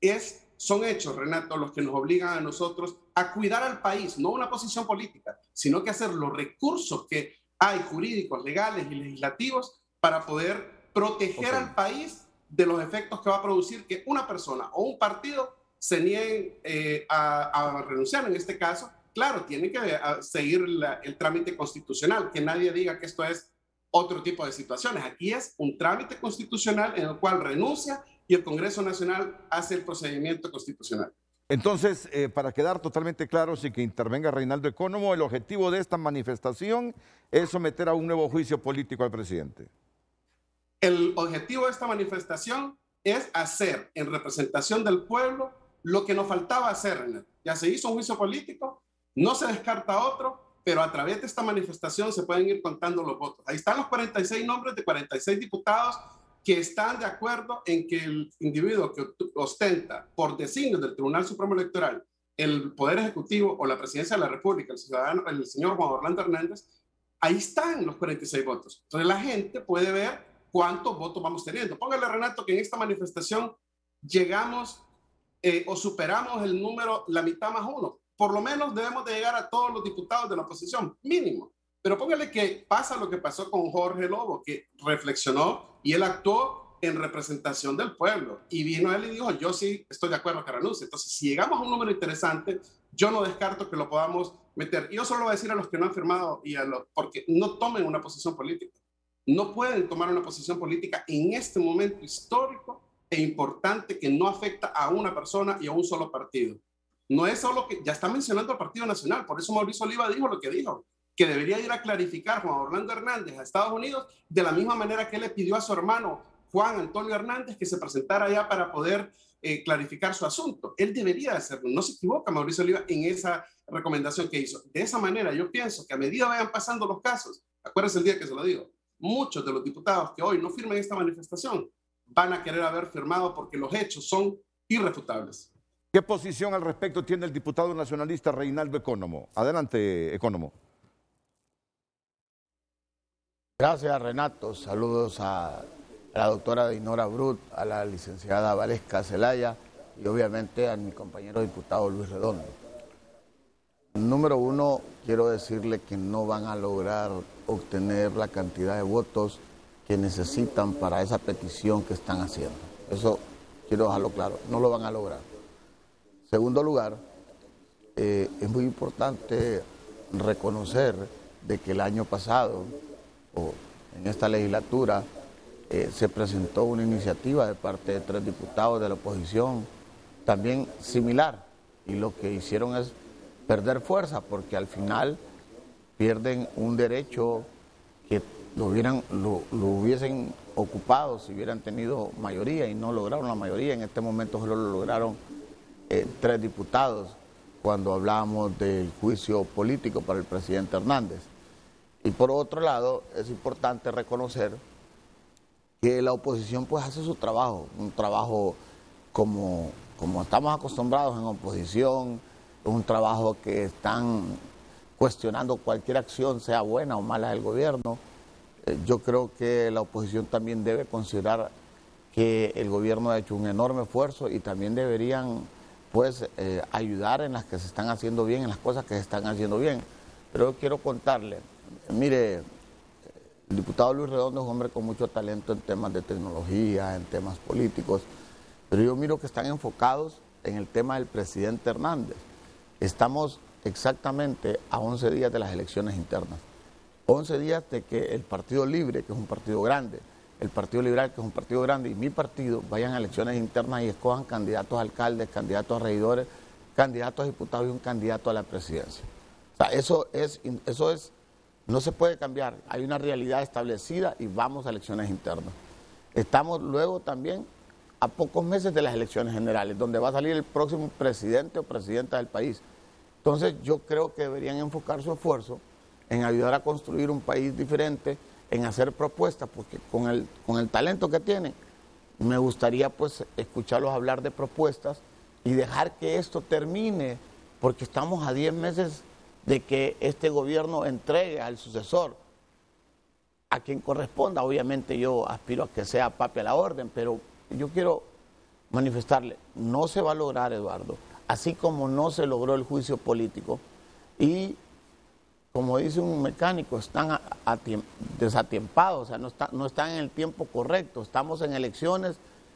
son hechos, Renato, los que nos obligan a nosotros a cuidar al país, no una posición política, sino que hacer los recursos que hay jurídicos, legales y legislativos para poder proteger al país de los efectos que va a producir que una persona o un partido se nieguen a renunciar. En este caso, claro, tiene que seguir el trámite constitucional, que nadie diga que esto es otro tipo de situaciones. Aquí es un trámite constitucional en el cual renuncia y el Congreso Nacional hace el procedimiento constitucional. Entonces, para quedar totalmente claros y que intervenga Reinaldo Economo, el objetivo de esta manifestación es someter a un nuevo juicio político al presidente. El objetivo de esta manifestación es hacer en representación del pueblo lo que nos faltaba hacer, Renato. Ya se hizo un juicio político, no se descarta otro, pero a través de esta manifestación se pueden ir contando los votos. Ahí están los 46 nombres de 46 diputados que están de acuerdo en que el individuo que ostenta por designio del Tribunal Supremo Electoral el Poder Ejecutivo o la Presidencia de la República, el señor Juan Orlando Hernández, ahí están los 46 votos. Entonces la gente puede ver cuántos votos vamos teniendo. Póngale, Renato, que en esta manifestación llegamos o superamos el número, la mitad más uno. Por lo menos debemos de llegar a todos los diputados de la oposición, mínimo. Pero póngale que pasa lo que pasó con Jorge Lobo, que reflexionó y él actuó en representación del pueblo. Y vino él y dijo, yo sí estoy de acuerdo que renuncie. Entonces, si llegamos a un número interesante, yo no descarto que lo podamos meter. Y yo solo voy a decir a los que no han firmado, porque no tomen una posición política. No pueden tomar una posición política en este momento histórico e importante que no afecta a una persona y a un solo partido. No es solo que ya está mencionando al Partido Nacional, por eso Mauricio Oliva dijo lo que dijo. que debería ir a clarificar Juan Orlando Hernández a Estados Unidos, de la misma manera que él le pidió a su hermano Juan Antonio Hernández que se presentara allá para poder clarificar su asunto. Él debería hacerlo. No se equivoca Mauricio Oliva en esa recomendación que hizo. De esa manera yo pienso que a medida vayan pasando los casos, acuérdense el día que se lo digo, muchos de los diputados que hoy no firmen esta manifestación van a querer haber firmado porque los hechos son irrefutables. ¿Qué posición al respecto tiene el diputado nacionalista Reinaldo Economo? Adelante, Economo. Gracias, Renato. Saludos a la doctora Dinora Brut, a la licenciada Valesca Zelaya y obviamente a mi compañero diputado Luis Redondo. Número uno, quiero decirle que no van a lograr obtener la cantidad de votos que necesitan para esa petición que están haciendo. Eso quiero dejarlo claro, no lo van a lograr. Segundo lugar, es muy importante reconocer de que el año pasado, o en esta legislatura, se presentó una iniciativa de parte de 3 diputados de la oposición, también similar, y lo que hicieron es perder fuerza, porque al final pierden un derecho que lo hubiesen ocupado si hubieran tenido mayoría, y no lograron la mayoría. En este momento solo lo lograron 3 diputados cuando hablábamos del juicio político para el presidente Hernández. Y por otro lado, es importante reconocer que la oposición pues hace su trabajo, un trabajo como estamos acostumbrados en oposición, un trabajo que están cuestionando cualquier acción, sea buena o mala del gobierno. Yo creo que la oposición también debe considerar que el gobierno ha hecho un enorme esfuerzo y también deberían pues ayudar en las que se están haciendo bien, en las cosas que se están haciendo bien. Pero yo quiero contarle, mire, el diputado Luis Redondo es un hombre con mucho talento en temas de tecnología, en temas políticos, pero yo miro que están enfocados en el tema del presidente Hernández. Estamos exactamente a 11 días de las elecciones internas. 11 días de que el Partido Libre, que es un partido grande, el Partido Liberal, que es un partido grande, y mi partido vayan a elecciones internas y escojan candidatos a alcaldes, candidatos a regidores, candidatos a diputados y un candidato a la presidencia. O sea, eso es, no se puede cambiar. Hay una realidad establecida y vamos a elecciones internas. Estamos luego también a pocos meses de las elecciones generales, donde va a salir el próximo presidente o presidenta del país. Entonces yo creo que deberían enfocar su esfuerzo en ayudar a construir un país diferente, en hacer propuestas, porque con el talento que tienen, me gustaría pues escucharlos hablar de propuestas y dejar que esto termine, porque estamos a 10 meses de que este gobierno entregue al sucesor, a quien corresponda. Obviamente yo aspiro a que sea papi a la orden, pero yo quiero manifestarle, no se va a lograr, Eduardo, así como no se logró el juicio político. Y como dice un mecánico, están desatiempados, o sea, no están en el tiempo correcto. Estamos en elecciones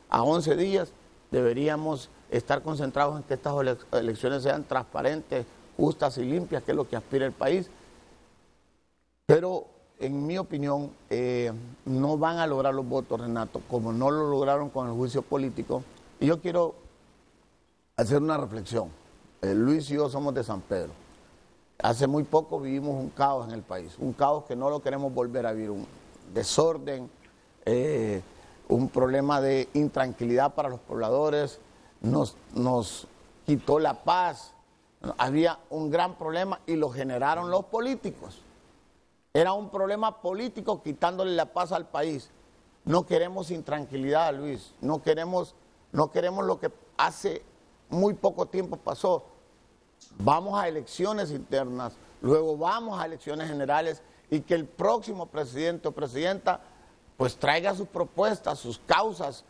a 11 días, deberíamos estar concentrados en que estas elecciones sean transparentes, justas y limpias, que es lo que aspira el país. Pero, en mi opinión, no van a lograr los votos, Renato, como no lo lograron con el juicio político. Y yo quiero hacer una reflexión. Luis y yo somos de San Pedro. Hace muy poco vivimos un caos en el país, un caos que no lo queremos volver a vivir, un desorden, un problema de intranquilidad para los pobladores, nos quitó la paz. Había un gran problema y lo generaron los políticos. Era un problema político quitándole la paz al país. No queremos intranquilidad, Luis. No queremos lo que hace muy poco tiempo pasó. Vamos a elecciones internas, luego vamos a elecciones generales y que el próximo presidente o presidenta pues traiga sus propuestas, sus causas,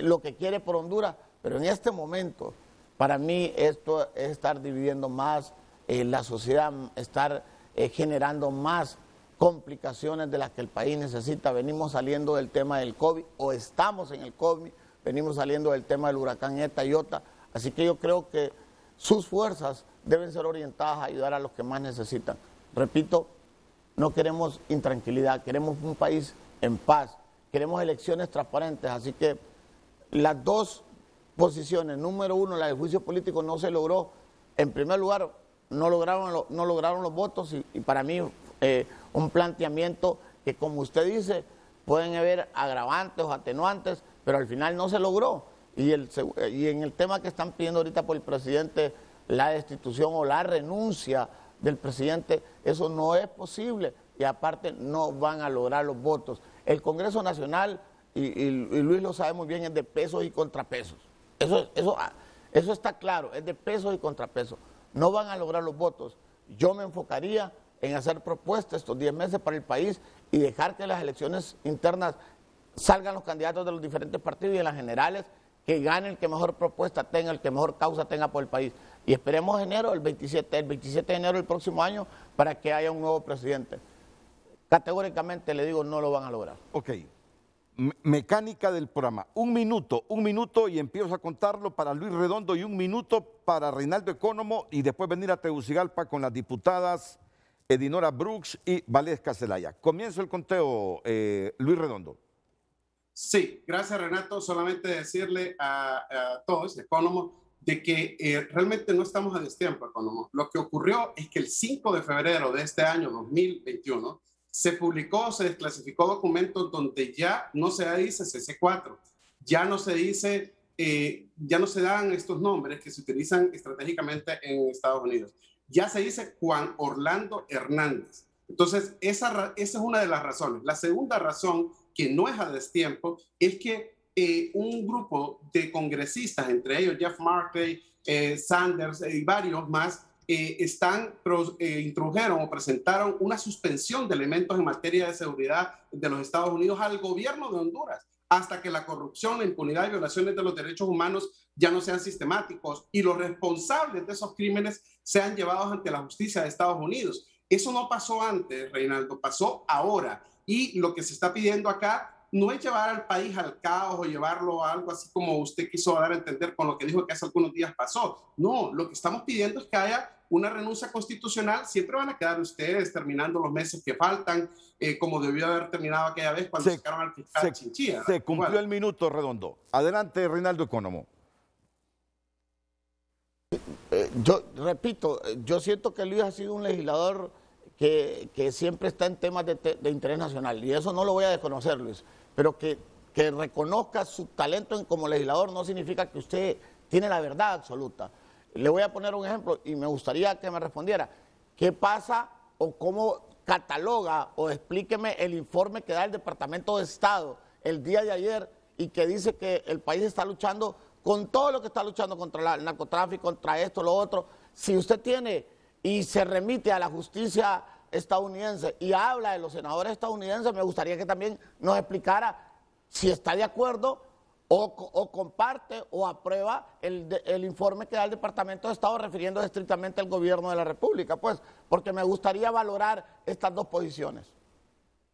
lo que quiere por Honduras. Pero en este momento, para mí esto es estar dividiendo más la sociedad, estar generando más complicaciones de las que el país necesita. Venimos saliendo del tema del COVID, o estamos en el COVID, venimos saliendo del tema del huracán Eta y Iota, así que yo creo que sus fuerzas deben ser orientadas a ayudar a los que más necesitan. Repito, no queremos intranquilidad, queremos un país en paz, queremos elecciones transparentes, así que las dos posiciones, número uno, la del juicio político no se logró. En primer lugar, no lograron los votos y para mí un planteamiento que, como usted dice, pueden haber agravantes o atenuantes, pero al final no se logró. Y en el tema que están pidiendo ahorita por el presidente, la destitución o la renuncia del presidente, eso no es posible y aparte no van a lograr los votos. El Congreso Nacional, y Luis lo sabe muy bien, es de pesos y contrapesos. Eso está claro, es de pesos y contrapesos. No van a lograr los votos. Yo me enfocaría en hacer propuestas estos 10 meses para el país y dejar que las elecciones internas salgan los candidatos de los diferentes partidos y en las generales que gane el que mejor propuesta tenga, el que mejor causa tenga por el país. Y esperemos el 27 de enero del próximo año para que haya un nuevo presidente. Categóricamente le digo, no lo van a lograr. Ok. Mecánica del programa. Un minuto y empiezo a contarlo para Luis Redondo y un minuto para Reinaldo Economo y después venir a Tegucigalpa con las diputadas Dinora Brooks y Valesca Zelaya. Comienzo el conteo, Luis Redondo. Sí, gracias Renato. Solamente decirle a todos, Economo, de que realmente no estamos a destiempo, Economo. Lo que ocurrió es que el 5 de febrero de este año 2021 se desclasificó documentos donde ya no se dice CC4, ya no se dice, ya no se dan estos nombres que se utilizan estratégicamente en Estados Unidos. Ya se dice Juan Orlando Hernández. Entonces, esa es una de las razones. La segunda razón, que no es a destiempo, es que un grupo de congresistas, entre ellos Jeff Merkley, Sanders y varios más, introdujeron o presentaron una suspensión de elementos en materia de seguridad de los Estados Unidos al gobierno de Honduras, hasta que la corrupción, la impunidad y violaciones de los derechos humanos ya no sean sistemáticos y los responsables de esos crímenes sean llevados ante la justicia de Estados Unidos. Eso no pasó antes, Reinaldo, pasó ahora. Y lo que se está pidiendo acá no es llevar al país al caos o llevarlo a algo así como usted quiso dar a entender con lo que dijo que hace algunos días pasó. No, lo que estamos pidiendo es que haya una renuncia constitucional. Siempre van a quedar ustedes terminando los meses que faltan, como debió haber terminado aquella vez cuando sacaron al fiscal Chinchilla. Se cumplió el minuto, Redondo. Adelante, Reinaldo Economo. Yo repito, yo siento que Luis ha sido un legislador que siempre está en temas de interés nacional, y eso no lo voy a desconocer, Luis, pero que reconozca su talento como legislador no significa que usted tiene la verdad absoluta. Le voy a poner un ejemplo y me gustaría que me respondiera. ¿Qué pasa o cómo cataloga o explíqueme el informe que da el Departamento de Estado el día de ayer y que dice que el país está luchando con todo lo que está luchando contra el narcotráfico, contra esto, lo otro? Si usted tiene y se remite a la justicia estadounidense y habla de los senadores estadounidenses, me gustaría que también nos explicara si está de acuerdo o comparte o aprueba el informe que da el Departamento de Estado refiriéndose estrictamente al gobierno de la República, pues, porque me gustaría valorar estas dos posiciones.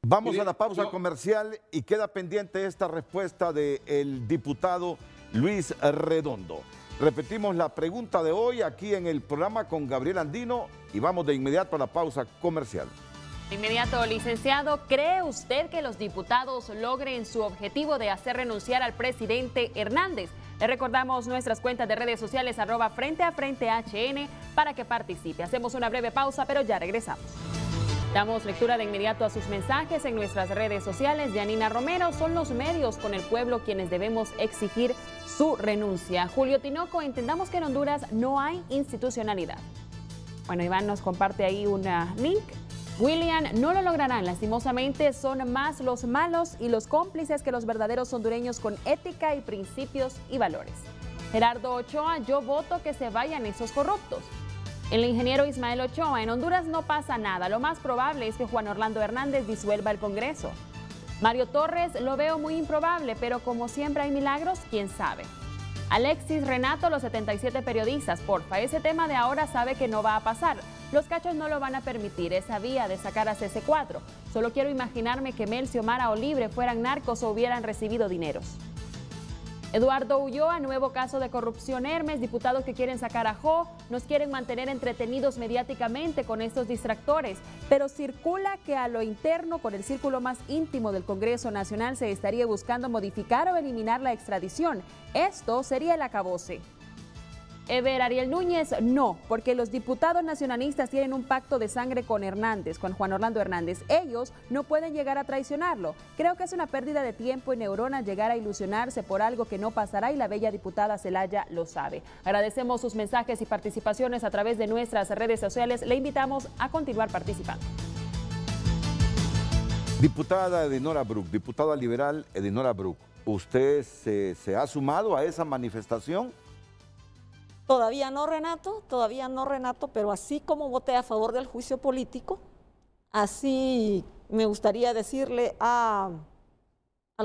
Vamos a la pausa comercial y queda pendiente esta respuesta del diputado Luis Redondo. Repetimos la pregunta de hoy aquí en el programa con Gabriel Andino y vamos de inmediato a la pausa comercial. De inmediato, licenciado, ¿cree usted que los diputados logren su objetivo de hacer renunciar al presidente Hernández? Le recordamos nuestras cuentas de redes sociales @FrenteAFrenteHN para que participe. Hacemos una breve pausa, pero ya regresamos. Damos lectura de inmediato a sus mensajes en nuestras redes sociales. Yanina Romero, son los medios con el pueblo quienes debemos exigir su renuncia. Julio Tinoco, entendamos que en Honduras no hay institucionalidad. Bueno, Iván nos comparte ahí una link. William, no lo lograrán, lastimosamente son más los malos y los cómplices que los verdaderos hondureños con ética y principios y valores. Gerardo Ochoa, yo voto que se vayan esos corruptos. El ingeniero Ismael Ochoa, en Honduras no pasa nada, lo más probable es que Juan Orlando Hernández disuelva el Congreso. Mario Torres, lo veo muy improbable, pero como siempre hay milagros, quién sabe. Alexis Renato, los 77 periodistas, porfa, ese tema de ahora sabe que no va a pasar. Los cachos no lo van a permitir, esa vía de sacar a CC4. Solo quiero imaginarme que Mel, Xiomara o Libre fueran narcos o hubieran recibido dineros. Eduardo Ulloa, nuevo caso de corrupción Hermes, diputados que quieren sacar a Jo, nos quieren mantener entretenidos mediáticamente con estos distractores, pero circula que a lo interno, con el círculo más íntimo del Congreso Nacional, se estaría buscando modificar o eliminar la extradición. Esto sería el acabose. Ever Ariel Núñez, no, porque los diputados nacionalistas tienen un pacto de sangre con Hernández, con Juan Orlando Hernández. Ellos no pueden llegar a traicionarlo. Creo que es una pérdida de tiempo y neuronas llegar a ilusionarse por algo que no pasará y la bella diputada Zelaya lo sabe. Agradecemos sus mensajes y participaciones a través de nuestras redes sociales. Le invitamos a continuar participando. Diputada Edinora Bruch, diputada liberal Edinora Bruch, ¿usted se ha sumado a esa manifestación? Todavía no, Renato, pero así como voté a favor del juicio político, así me gustaría decirle al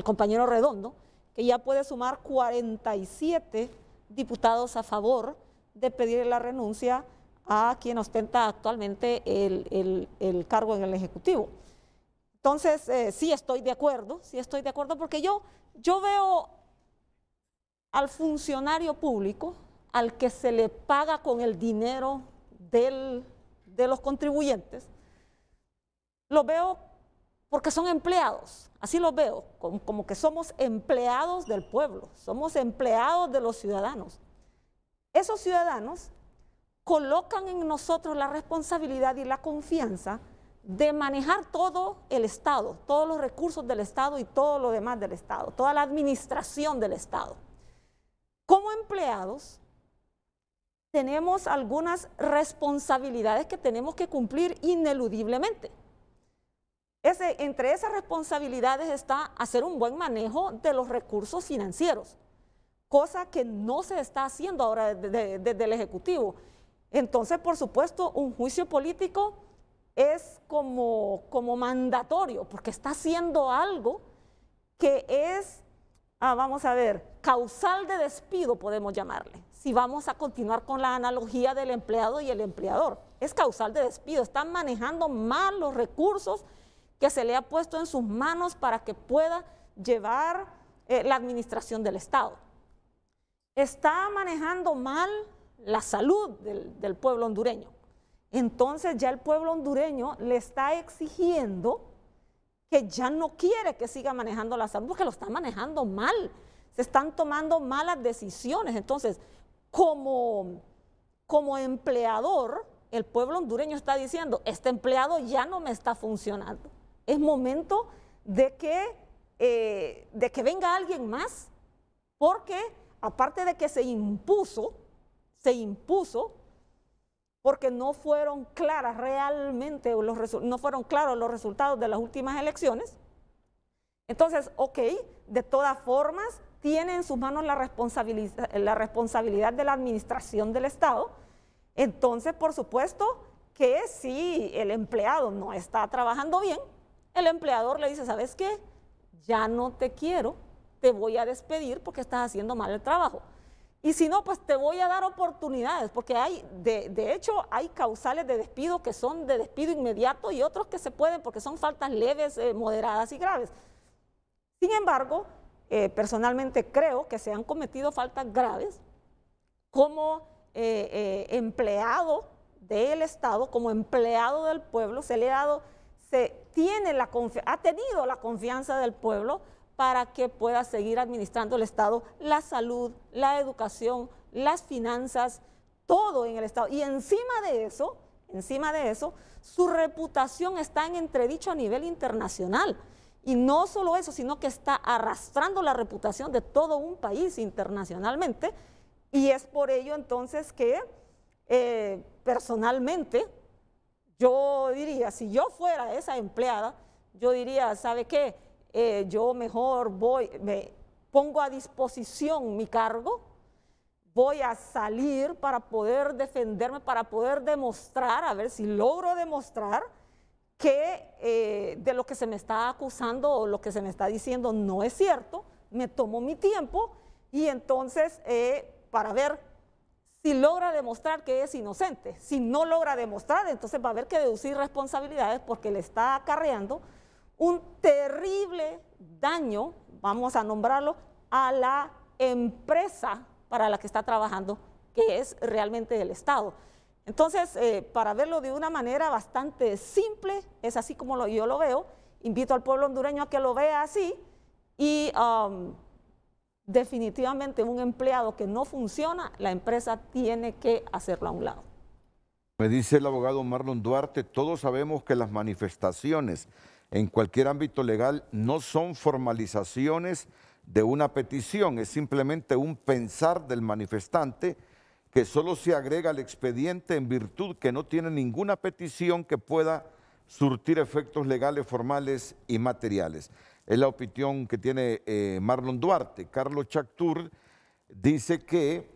compañero Redondo que ya puede sumar 47 diputados a favor de pedir la renuncia a quien ostenta actualmente el cargo en el Ejecutivo. Entonces, sí estoy de acuerdo porque yo veo al funcionario público, al que se le paga con el dinero de los contribuyentes, lo veo porque son empleados, así los veo, como que somos empleados del pueblo, somos empleados de los ciudadanos. Esos ciudadanos colocan en nosotros la responsabilidad y la confianza de manejar todo el Estado, todos los recursos del Estado y todo lo demás del Estado, toda la administración del Estado. Como empleados, tenemos algunas responsabilidades que tenemos que cumplir ineludiblemente. Entre esas responsabilidades está hacer un buen manejo de los recursos financieros, cosa que no se está haciendo ahora desde el Ejecutivo. Entonces, por supuesto, un juicio político es como mandatorio, porque está haciendo algo que es, vamos a ver, causal de despido, podemos llamarle. Si vamos a continuar con la analogía del empleado y el empleador, es causal de despido, están manejando mal los recursos que se le ha puesto en sus manos para que pueda llevar la administración del Estado. Está manejando mal la salud del pueblo hondureño. Entonces ya el pueblo hondureño le está exigiendo que ya no quiere que siga manejando la salud porque lo está manejando mal, se están tomando malas decisiones. Entonces, como empleador, el pueblo hondureño está diciendo, este empleado ya no me está funcionando. Es momento de que venga alguien más, porque aparte de que se impuso, porque no fueron claras realmente, no fueron claros los resultados de las últimas elecciones. Entonces, ok, de todas formas, tiene en sus manos la responsabilidad de la administración del Estado. Entonces, por supuesto que si el empleado no está trabajando bien, el empleador le dice, ¿sabes qué? Ya no te quiero, te voy a despedir porque estás haciendo mal el trabajo. Y si no, pues te voy a dar oportunidades, porque de hecho hay causales de despido que son de despido inmediato y otros que se pueden porque son faltas leves, moderadas y graves. Sin embargo, personalmente creo que se han cometido faltas graves como empleado del Estado, como empleado del pueblo, ha tenido la confianza del pueblo para que pueda seguir administrando el Estado, la salud, la educación, las finanzas, todo en el Estado. Y encima de eso, su reputación está en entredicho a nivel internacional. Y no solo eso, sino que está arrastrando la reputación de todo un país internacionalmente. Y es por ello entonces que personalmente yo diría, si yo fuera esa empleada, yo diría, ¿sabe qué? Yo mejor me pongo a disposición mi cargo, voy a salir para poder defenderme, para poder demostrar, a ver si logro demostrar que de lo que se me está acusando o lo que se me está diciendo no es cierto, me tomo mi tiempo y entonces para ver si logra demostrar que es inocente. Si no logra demostrar, entonces va a haber que deducir responsabilidades porque le está acarreando un terrible daño, vamos a nombrarlo, a la empresa para la que está trabajando, que es realmente el Estado. Entonces, para verlo de una manera bastante simple, es así como yo lo veo. Invito al pueblo hondureño a que lo vea así y definitivamente un empleado que no funciona, la empresa tiene que hacerlo a un lado. Me dice el abogado Marlon Duarte, todos sabemos que las manifestaciones en cualquier ámbito legal no son formalizaciones de una petición, es simplemente un pensar del manifestante que solo se agrega al expediente en virtud que no tiene ninguna petición que pueda surtir efectos legales, formales y materiales. Es la opinión que tiene Marlon Duarte. Carlos Chactur dice que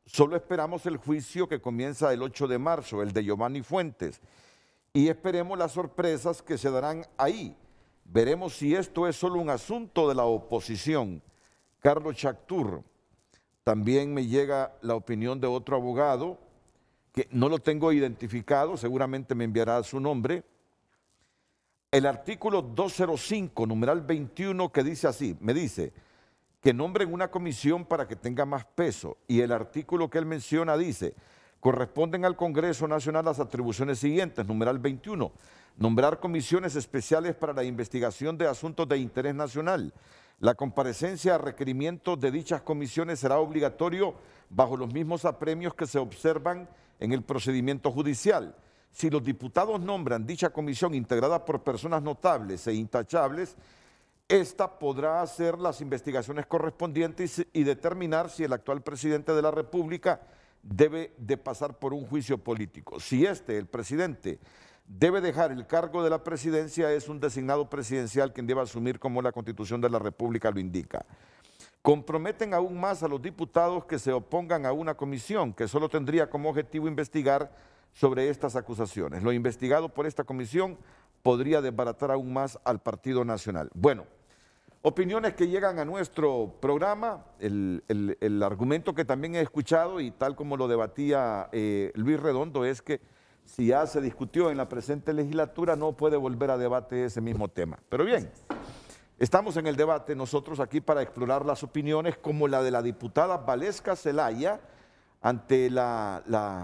solo esperamos el juicio que comienza el 8 de marzo, el de Giovanni Fuentes, y esperemos las sorpresas que se darán ahí. Veremos si esto es solo un asunto de la oposición. Carlos Chactur. También me llega la opinión de otro abogado, que no lo tengo identificado, seguramente me enviará su nombre. El artículo 205, numeral 21, que dice así, me dice que nombren una comisión para que tenga más peso. Y el artículo que él menciona dice, corresponden al Congreso Nacional las atribuciones siguientes, numeral 21, nombrar comisiones especiales para la investigación de asuntos de interés nacional. La comparecencia a requerimiento de dichas comisiones será obligatorio bajo los mismos apremios que se observan en el procedimiento judicial. Si los diputados nombran dicha comisión integrada por personas notables e intachables, esta podrá hacer las investigaciones correspondientes y determinar si el actual presidente de la República debe de pasar por un juicio político. Si el presidente, debe dejar el cargo de la presidencia, es un designado presidencial quien debe asumir como la Constitución de la República lo indica. Comprometen aún más a los diputados que se opongan a una comisión que solo tendría como objetivo investigar sobre estas acusaciones. Lo investigado por esta comisión podría desbaratar aún más al Partido Nacional. Bueno, opiniones que llegan a nuestro programa, el argumento que también he escuchado y tal como lo debatía Luis Redondo es que si ya se discutió en la presente legislatura, no puede volver a debate ese mismo tema. Pero bien, estamos en el debate nosotros aquí para explorar las opiniones como la de la diputada Valesca Zelaya ante la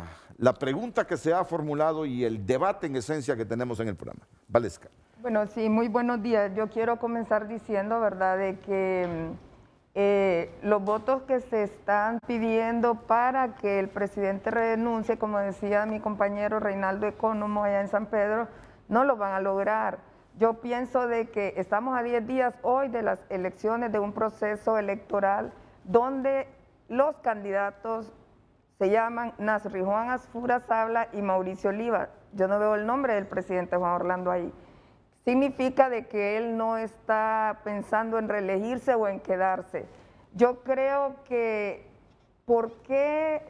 pregunta que se ha formulado y el debate en esencia que tenemos en el programa. Valesca. Bueno, sí, muy buenos días. Yo quiero comenzar diciendo, ¿verdad?, de que los votos que se están pidiendo para que el presidente renuncie, como decía mi compañero Reinaldo Ecónomo allá en San Pedro, no lo van a lograr. Yo pienso de que estamos a 10 días hoy de las elecciones, de un proceso electoral donde los candidatos se llaman Nasri Juan Asfura Sabla y Mauricio Oliva. Yo no veo el nombre del presidente Juan Orlando ahí. Significa de que él no está pensando en reelegirse o en quedarse. Yo creo que, ¿por qué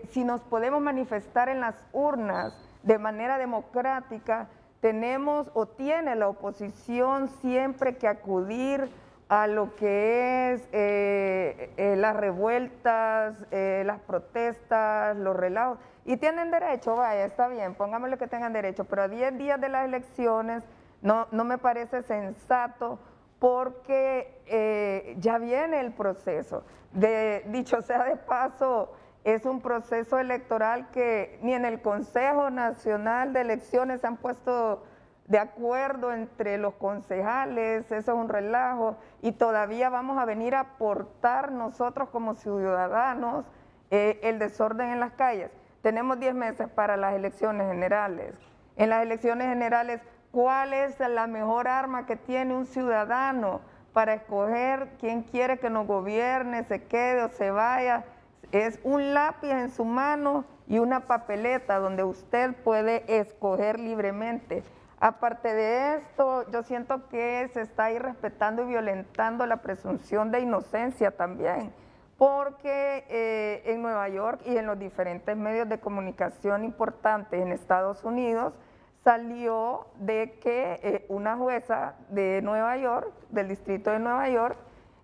si nos podemos manifestar en las urnas de manera democrática, tenemos o tiene la oposición siempre que acudir a lo que es las revueltas, las protestas, los relajos? Y tienen derecho, vaya, está bien, pongámosle que tengan derecho, pero a 10 días de las elecciones no me parece sensato porque ya viene el proceso. Dicho sea de paso, es un proceso electoral que ni en el Consejo Nacional de Elecciones se han puesto de acuerdo entre los concejales, eso es un relajo, y todavía vamos a venir a aportar nosotros como ciudadanos el desorden en las calles. Tenemos 10 meses para las elecciones generales. En las elecciones generales, ¿cuál es la mejor arma que tiene un ciudadano para escoger quién quiere que nos gobierne, se quede o se vaya? Es un lápiz en su mano y una papeleta donde usted puede escoger libremente. Aparte de esto, yo siento que se está irrespetando y violentando la presunción de inocencia también, porque en Nueva York y en los diferentes medios de comunicación importantes en Estados Unidos, salió de que una jueza de Nueva York, del distrito de Nueva York,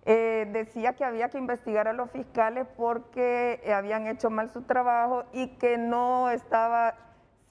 decía que había que investigar a los fiscales porque habían hecho mal su trabajo y que no estaba,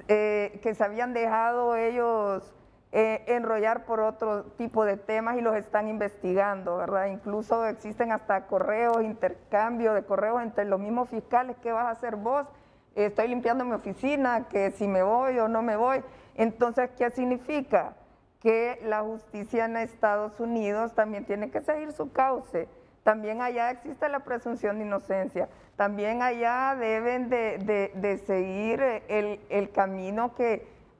que se habían dejado ellos enrollar por otro tipo de temas y los están investigando, ¿verdad? Incluso existen hasta correos, intercambio de correos entre los mismos fiscales. ¿Qué vas a hacer vos? Estoy limpiando mi oficina, que si me voy o no me voy. Entonces, ¿qué significa? Que la justicia en Estados Unidos también tiene que seguir su cauce, también allá existe la presunción de inocencia, también allá deben de seguir el camino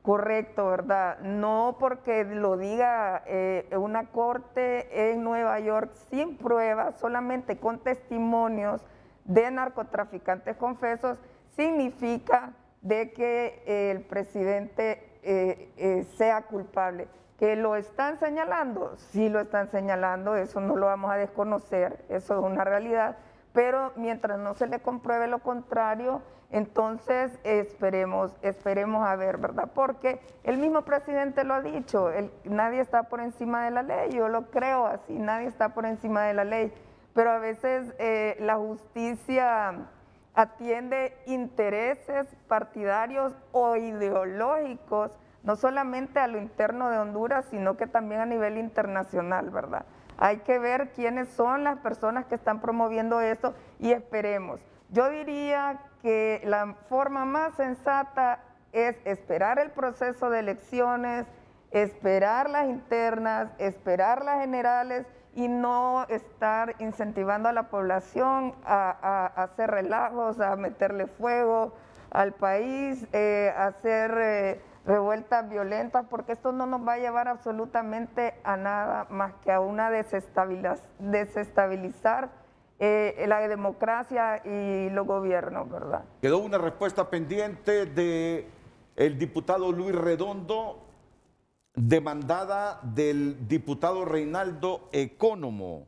correcto, ¿verdad? No porque lo diga una corte en Nueva York sin pruebas, solamente con testimonios de narcotraficantes confesos, significa de que el presidente sea culpable. ¿Que lo están señalando? Sí lo están señalando, eso no lo vamos a desconocer, eso es una realidad, pero mientras no se le compruebe lo contrario, entonces esperemos a ver, ¿verdad? Porque el mismo presidente lo ha dicho, nadie está por encima de la ley, yo lo creo así, nadie está por encima de la ley, pero a veces la justicia atiende intereses partidarios o ideológicos, no solamente a lo interno de Honduras, sino que también a nivel internacional, ¿verdad? Hay que ver quiénes son las personas que están promoviendo esto y esperemos. Yo diría que la forma más sensata es esperar el proceso de elecciones, esperar las internas, esperar las generales y no estar incentivando a la población a hacer relajos, a meterle fuego al país, a hacer revueltas violentas, porque esto no nos va a llevar absolutamente a nada más que a una desestabilizar la democracia y los gobiernos, ¿verdad? Quedó una respuesta pendiente del diputado Luis Redondo, demandada del diputado Reinaldo Ecónomo.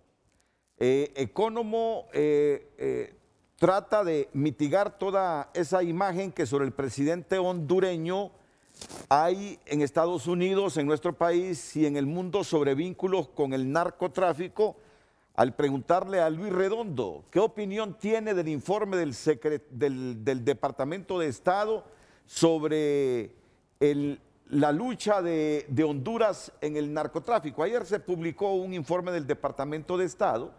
Ecónomo trata de mitigar toda esa imagen que sobre el presidente hondureño hay en Estados Unidos, en nuestro país y en el mundo sobre vínculos con el narcotráfico, al preguntarle a Luis Redondo qué opinión tiene del informe del Departamento de Estado sobre la lucha de Honduras en el narcotráfico. Ayer se publicó un informe del Departamento de Estado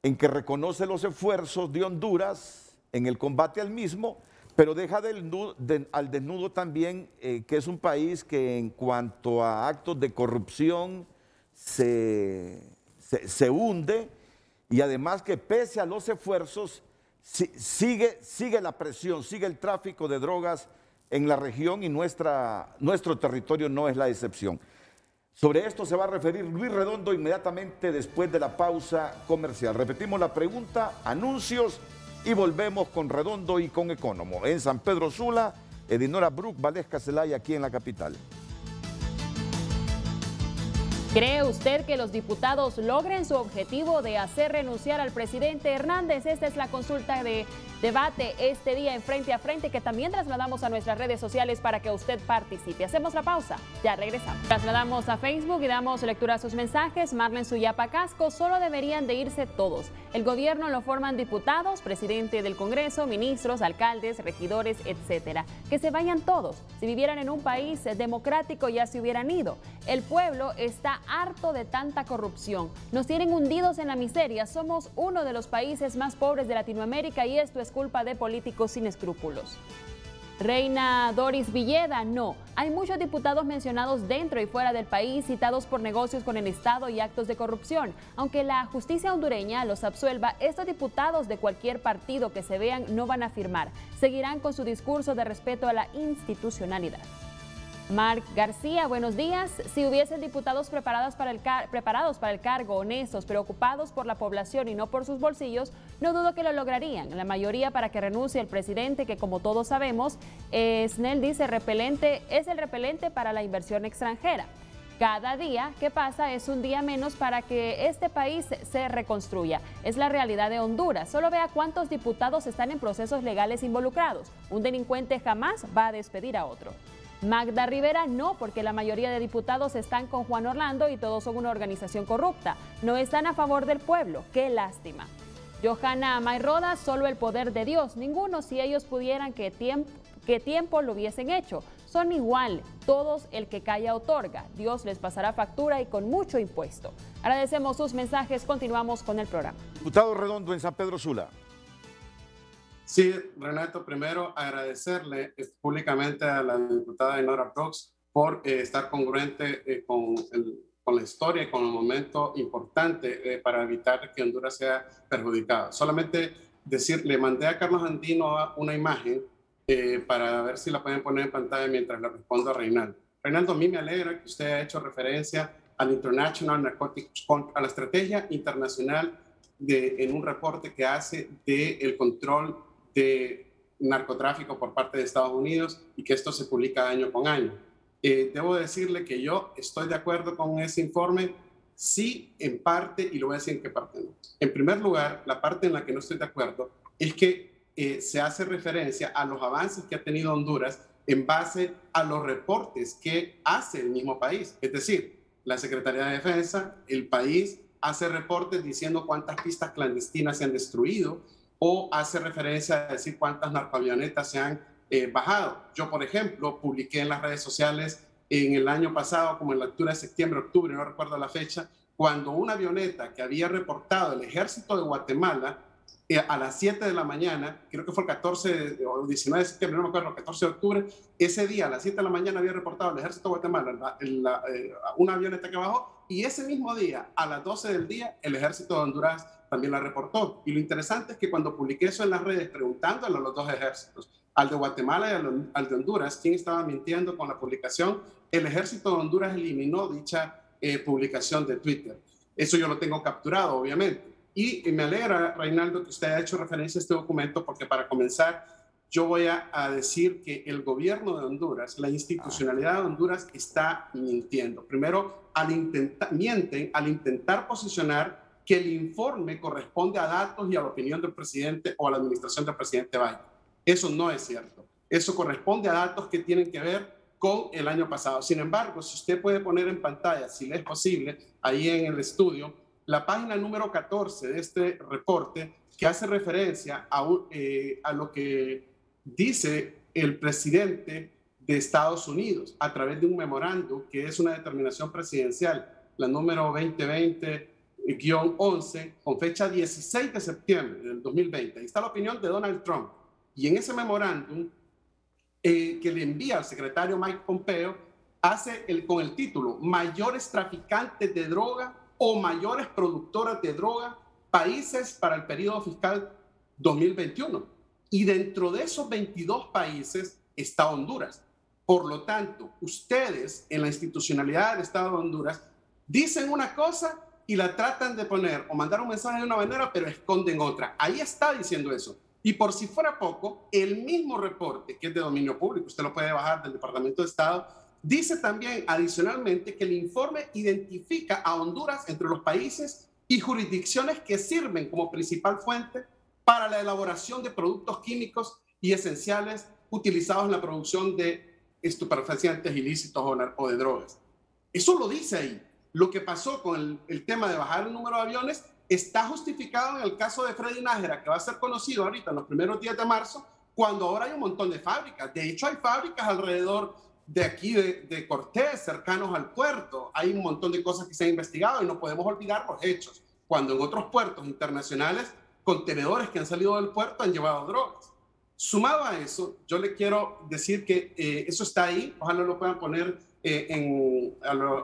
en que reconoce los esfuerzos de Honduras en el combate al mismo, pero deja al desnudo también que es un país que en cuanto a actos de corrupción se hunde, y además que pese a los esfuerzos sigue la presión, sigue el tráfico de drogas en la región y nuestro territorio no es la excepción. Sobre esto se va a referir Luis Redondo inmediatamente después de la pausa comercial. Repetimos la pregunta, anuncios y volvemos con Redondo y con Ecónomo. En San Pedro Sula, Dinora Bruck, Valesca Zelaya, aquí en la capital. ¿Cree usted que los diputados logren su objetivo de hacer renunciar al presidente Hernández? Esta es la consulta de debate este día en Frente a Frente, que también trasladamos a nuestras redes sociales para que usted participe. Hacemos la pausa, ya regresamos. Trasladamos a Facebook y damos lectura a sus mensajes. Marlen Suyapa Casco, solo deberían de irse todos. El gobierno lo forman diputados, presidente del Congreso, ministros, alcaldes, regidores, etcétera. Que se vayan todos. Si vivieran en un país democrático ya se hubieran ido. El pueblo está harto de tanta corrupción. Nos tienen hundidos en la miseria. Somos uno de los países más pobres de Latinoamérica y esto es culpa de políticos sin escrúpulos. Reina Doris Villeda, no. Hay muchos diputados mencionados dentro y fuera del país citados por negocios con el Estado y actos de corrupción. Aunque la justicia hondureña los absuelva, estos diputados de cualquier partido que se vean no van a firmar. Seguirán con su discurso de respeto a la institucionalidad. Marc García, buenos días. Si hubiesen diputados preparados para el cargo, honestos, preocupados por la población y no por sus bolsillos, no dudo que lo lograrían. La mayoría para que renuncie el presidente, que como todos sabemos, Snell dice, es el repelente para la inversión extranjera. Cada día que pasa es un día menos para que este país se reconstruya. Es la realidad de Honduras. Solo vea cuántos diputados están en procesos legales involucrados. Un delincuente jamás va a despedir a otro. Magda Rivera, no, porque la mayoría de diputados están con Juan Orlando y todos son una organización corrupta. No están a favor del pueblo. ¡Qué lástima! Johanna Mayroda, solo el poder de Dios. Ninguno, si ellos pudieran, ¿qué tiempo lo hubiesen hecho? Son igual, todos el que calla otorga. Dios les pasará factura y con mucho impuesto. Agradecemos sus mensajes, continuamos con el programa. Diputado Redondo en San Pedro Sula. Sí, Renato, primero agradecerle públicamente a la diputada Dinora Bruck por estar congruente con la historia y con el momento importante para evitar que Honduras sea perjudicado. Solamente decir, le mandé a Carlos Andino una imagen para ver si la pueden poner en pantalla mientras le respondo a Reinaldo. Reinaldo, a mí me alegra que usted haya hecho referencia al International Narcotics, a la estrategia internacional en un reporte que hace del control de narcotráfico por parte de Estados Unidos y que esto se publica año con año. Debo decirle que yo estoy de acuerdo con ese informe, sí, en parte, y lo voy a decir en qué parte no. En primer lugar, la parte en la que no estoy de acuerdo es que se hace referencia a los avances que ha tenido Honduras en base a los reportes que hace el mismo país. Es decir, la Secretaría de Defensa, el país, hace reportes diciendo cuántas pistas clandestinas se han destruido o hace referencia a decir cuántas narcoavionetas se han bajado. Yo, por ejemplo, publiqué en las redes sociales en el año pasado, como en la altura de septiembre, octubre, no recuerdo la fecha, cuando una avioneta que había reportado el ejército de Guatemala a las 7 de la mañana, creo que fue el 14 o 19 de septiembre, no me acuerdo, el 14 de octubre, ese día a las 7 de la mañana había reportado el ejército de Guatemala una avioneta que bajó, y ese mismo día, a las 12 del día, el ejército de Honduras también la reportó. Y lo interesante es que cuando publiqué eso en las redes, preguntándole a los dos ejércitos, al de Guatemala y al de Honduras, quién estaba mintiendo con la publicación, el ejército de Honduras eliminó dicha publicación de Twitter. Eso yo lo tengo capturado, obviamente. Y me alegra, Reinaldo, que usted haya hecho referencia a este documento, porque para comenzar, yo voy a decir que el gobierno de Honduras, la institucionalidad de Honduras está mintiendo. Primero, mienten al intentar posicionar que el informe corresponde a datos y a la opinión del presidente o a la administración del presidente Biden. Eso no es cierto. Eso corresponde a datos que tienen que ver con el año pasado. Sin embargo, si usted puede poner en pantalla, si le es posible, ahí en el estudio, la página número 14 de este reporte, que hace referencia a lo que dice el presidente de Estados Unidos a través de un memorándum que es una determinación presidencial, la número 2020-11, con fecha 16 de septiembre del 2020. Ahí está la opinión de Donald Trump. Y en ese memorándum que le envía al secretario Mike Pompeo, hace con el título Mayores traficantes de droga o mayores productoras de droga, países para el periodo fiscal 2021. Y dentro de esos 22 países está Honduras. Por lo tanto, ustedes en la institucionalidad del Estado de Honduras dicen una cosa y la tratan de poner o mandar un mensaje de una manera, pero esconden otra. Ahí está diciendo eso. Y por si fuera poco, el mismo reporte, que es de dominio público, usted lo puede bajar del Departamento de Estado, dice también adicionalmente que el informe identifica a Honduras entre los países y jurisdicciones que sirven como principal fuente para la elaboración de productos químicos y esenciales utilizados en la producción de estupefacientes ilícitos o de drogas. Eso lo dice ahí. Lo que pasó con el tema de bajar el número de aviones está justificado en el caso de Freddy Nájera, que va a ser conocido ahorita en los primeros días de marzo, cuando ahora hay un montón de fábricas. De hecho, hay fábricas alrededor de aquí, de Cortés, cercanos al puerto. Hay un montón de cosas que se han investigado y no podemos olvidar los hechos. Cuando en otros puertos internacionales, contenedores que han salido del puerto han llevado drogas. Sumado a eso, yo le quiero decir que eso está ahí. Ojalá lo puedan poner en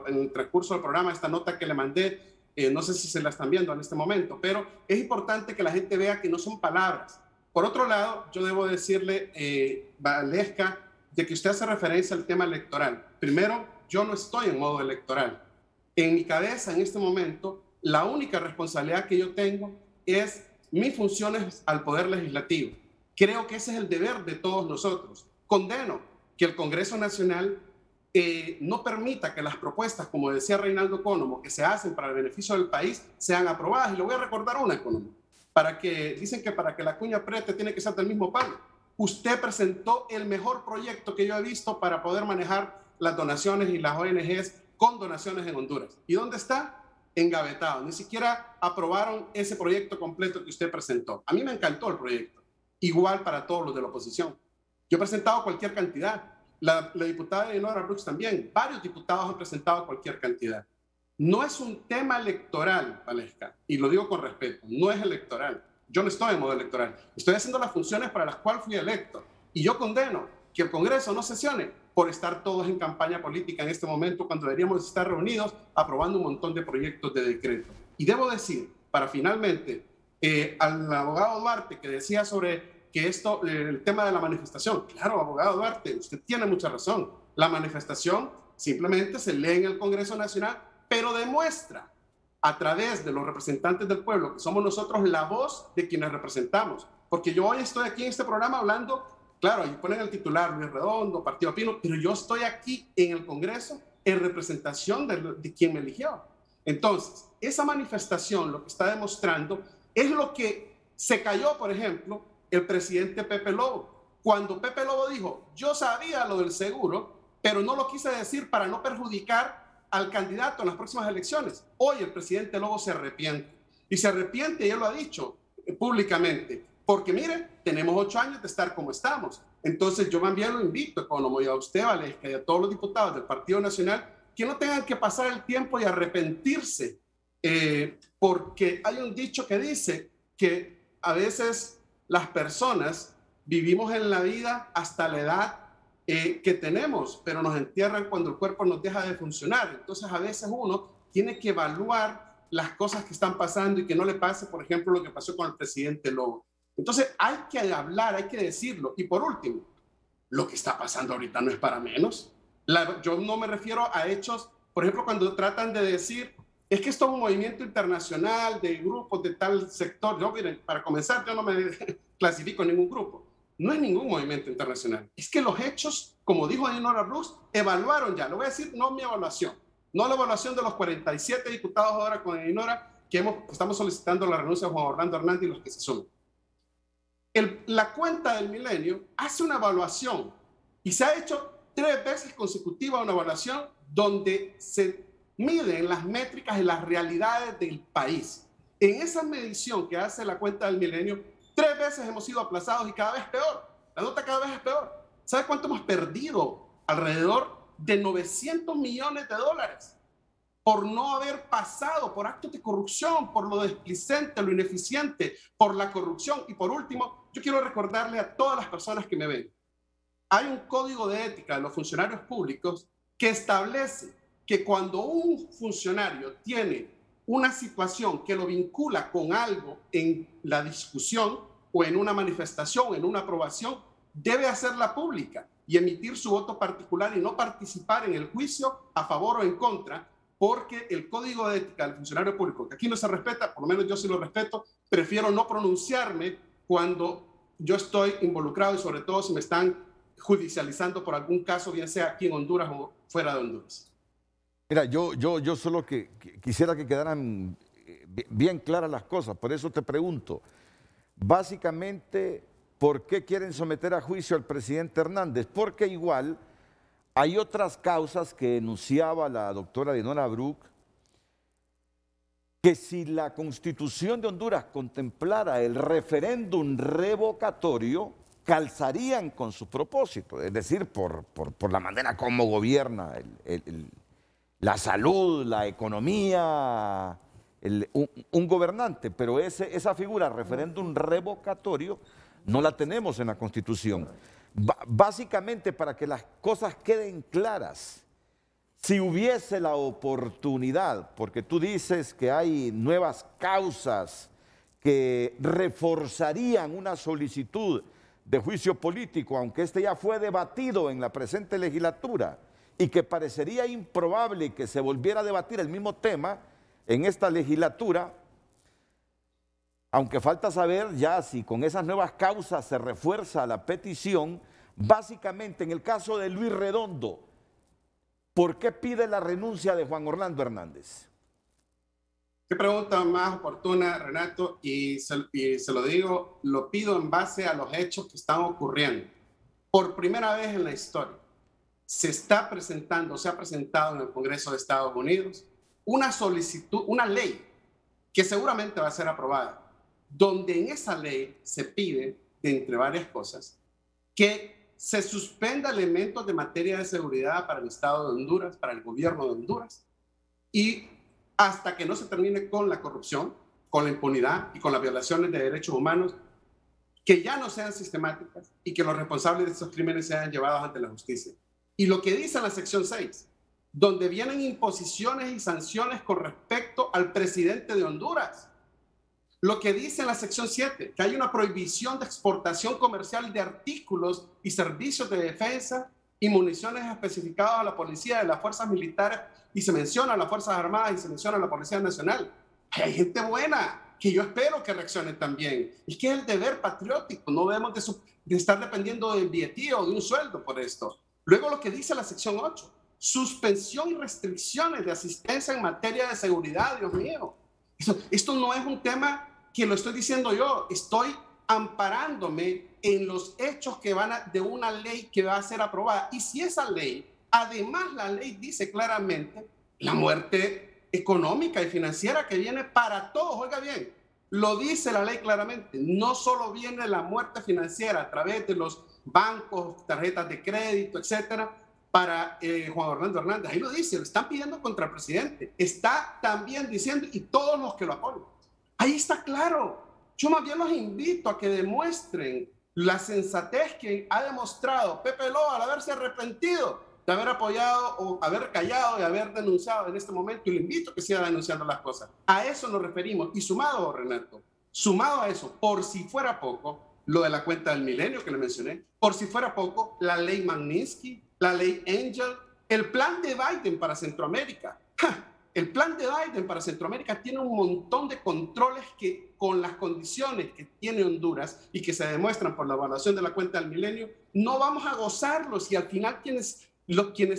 el transcurso del programa, esta nota que le mandé. No sé si se la están viendo en este momento, pero es importante que la gente vea que no son palabras. Por otro lado, yo debo decirle, Valesca, de que usted hace referencia al tema electoral. Primero, yo no estoy en modo electoral. En mi cabeza, en este momento, la única responsabilidad que yo tengo es mis funciones al Poder Legislativo. Creo que ese es el deber de todos nosotros. Condeno que el Congreso Nacional no permita que las propuestas, como decía Reinaldo Cónomo, que se hacen para el beneficio del país, sean aprobadas. Y le voy a recordar una, Cónomo. Dicen que para que la cuña apriete tiene que ser del mismo palo. Usted presentó el mejor proyecto que yo he visto para poder manejar las donaciones y las ONGs con donaciones en Honduras. ¿Y dónde está? Engavetado. Ni siquiera aprobaron ese proyecto completo que usted presentó. A mí me encantó el proyecto. Igual para todos los de la oposición. Yo he presentado cualquier cantidad. La diputada Dinora Brooks también. Varios diputados han presentado cualquier cantidad. No es un tema electoral, Valesca, y lo digo con respeto. No es electoral. Yo no estoy en modo electoral. Estoy haciendo las funciones para las cuales fui electo. Y yo condeno que el Congreso no sesione por estar todos en campaña política en este momento, cuando deberíamos estar reunidos aprobando un montón de proyectos de decreto. Y debo decir, para finalmente, al abogado Duarte, que decía sobre que esto, el tema de la manifestación, claro, abogado Duarte, usted tiene mucha razón. La manifestación simplemente se lee en el Congreso Nacional, pero demuestra a través de los representantes del pueblo, que somos nosotros la voz de quienes representamos. Porque yo hoy estoy aquí en este programa hablando, claro, ahí ponen el titular, Luis Redondo, Partido Pino, pero yo estoy aquí en el Congreso en representación de quien me eligió. Entonces, esa manifestación lo que está demostrando es lo que se cayó, por ejemplo, el presidente Pepe Lobo. Cuando Pepe Lobo dijo, yo sabía lo del seguro, pero no lo quise decir para no perjudicar al candidato en las próximas elecciones. Hoy el presidente Lobo se arrepiente. Y se arrepiente, y él lo ha dicho públicamente. Porque mire, tenemos 8 años de estar como estamos. Entonces yo también lo invito, como a usted, Valesca, y a todos los diputados del Partido Nacional, que no tengan que pasar el tiempo y arrepentirse. Porque hay un dicho que dice que a veces las personas vivimos en la vida hasta la edad que tenemos, pero nos entierran cuando el cuerpo nos deja de funcionar. Entonces a veces uno tiene que evaluar las cosas que están pasando y que no le pase, por ejemplo, lo que pasó con el presidente Lobo. Entonces hay que hablar, hay que decirlo. Y por último, lo que está pasando ahorita no es para menos. Yo no me refiero a hechos, por ejemplo, cuando tratan de decir, es que esto es un movimiento internacional de grupos de tal sector. Yo, miren, para comenzar, yo no me clasifico en ningún grupo. No es ningún movimiento internacional. Es que los hechos, como dijo Dinora Brooks, evaluaron ya. Lo voy a decir, no mi evaluación. No la evaluación de los 47 diputados ahora con Dinora, que estamos solicitando la renuncia de Juan Orlando Hernández y los que se sumen. La cuenta del Milenio hace una evaluación y se ha hecho 3 veces consecutiva una evaluación donde se miden las métricas y las realidades del país. En esa medición que hace la cuenta del Milenio, 3 veces hemos sido aplazados y cada vez peor. La nota cada vez es peor. ¿Sabe cuánto hemos perdido? Alrededor de 900 millones de dólares por no haber pasado, por actos de corrupción, por lo desplicente, lo ineficiente, por la corrupción. Y por último, yo quiero recordarle a todas las personas que me ven, hay un código de ética de los funcionarios públicos que establece que cuando un funcionario tiene una situación que lo vincula con algo en la discusión o en una manifestación, en una aprobación, debe hacerla pública y emitir su voto particular y no participar en el juicio a favor o en contra, porque el código de ética del funcionario público, que aquí no se respeta, por lo menos yo sí lo respeto, prefiero no pronunciarme cuando yo estoy involucrado y sobre todo si me están judicializando por algún caso, bien sea aquí en Honduras o fuera de Honduras. Mira, yo solo quisiera que quedaran bien claras las cosas, por eso te pregunto, básicamente, ¿por qué quieren someter a juicio al presidente Hernández? Porque igual hay otras causas que enunciaba la doctora Dinora Brooks, que si la Constitución de Honduras contemplara el referéndum revocatorio, calzarían con su propósito, es decir, por la manera como gobierna la salud, la economía, un gobernante, pero esa figura, referéndum revocatorio, no la tenemos en la Constitución. Básicamente, para que las cosas queden claras, si hubiese la oportunidad, porque tú dices que hay nuevas causas que reforzarían una solicitud de juicio político, aunque este ya fue debatido en la presente legislatura, y que parecería improbable que se volviera a debatir el mismo tema en esta legislatura, aunque falta saber ya si con esas nuevas causas se refuerza la petición. Básicamente, en el caso de Luis Redondo, ¿por qué pide la renuncia de Juan Orlando Hernández? Qué pregunta más oportuna, Renato, y se lo digo, lo pido en base a los hechos que están ocurriendo. Por primera vez en la historia, se ha presentado en el Congreso de Estados Unidos una solicitud, una ley que seguramente va a ser aprobada, donde en esa ley se pide, entre varias cosas, que se suspenda elementos de materia de seguridad para el Estado de Honduras, para el gobierno de Honduras, y hasta que no se termine con la corrupción, con la impunidad y con las violaciones de derechos humanos, que ya no sean sistemáticas y que los responsables de estos crímenes sean llevados ante la justicia. Y lo que dice en la sección 6, donde vienen imposiciones y sanciones con respecto al presidente de Honduras. Lo que dice en la sección 7, que hay una prohibición de exportación comercial de artículos y servicios de defensa y municiones especificados a la policía de las fuerzas militares, y se menciona a las Fuerzas Armadas y se menciona a la Policía Nacional. Hay gente buena que yo espero que reaccionen también. Es que es el deber patriótico, no debemos de estar dependiendo del billetío o de un sueldo por esto. Luego lo que dice la sección 8, suspensión y restricciones de asistencia en materia de seguridad, Dios mío. Esto no es un tema que lo estoy diciendo yo, estoy amparándome en los hechos que de una ley que va a ser aprobada. Y si esa ley, además la ley dice claramente la muerte económica y financiera que viene para todos, oiga bien, lo dice la ley claramente, no solo viene la muerte financiera a través de los bancos, tarjetas de crédito, etcétera, para Juan Orlando Hernández, ahí lo dice, lo están pidiendo contra el presidente, está también diciendo, y todos los que lo apoyan. Ahí está claro. Yo más bien los invito a que demuestren la sensatez que ha demostrado Pepe Loa al haberse arrepentido de haber apoyado o haber callado y haber denunciado en este momento, y le invito a que siga denunciando las cosas. A eso nos referimos. Y sumado, Renato, sumado a eso, por si fuera poco, lo de la cuenta del milenio que le mencioné, por si fuera poco, la ley Magnitsky, la ley Angel, el plan de Biden para Centroamérica. El plan de Biden para Centroamérica tiene un montón de controles que, con las condiciones que tiene Honduras y que se demuestran por la evaluación de la cuenta del milenio, no vamos a gozarlos, y al final quienes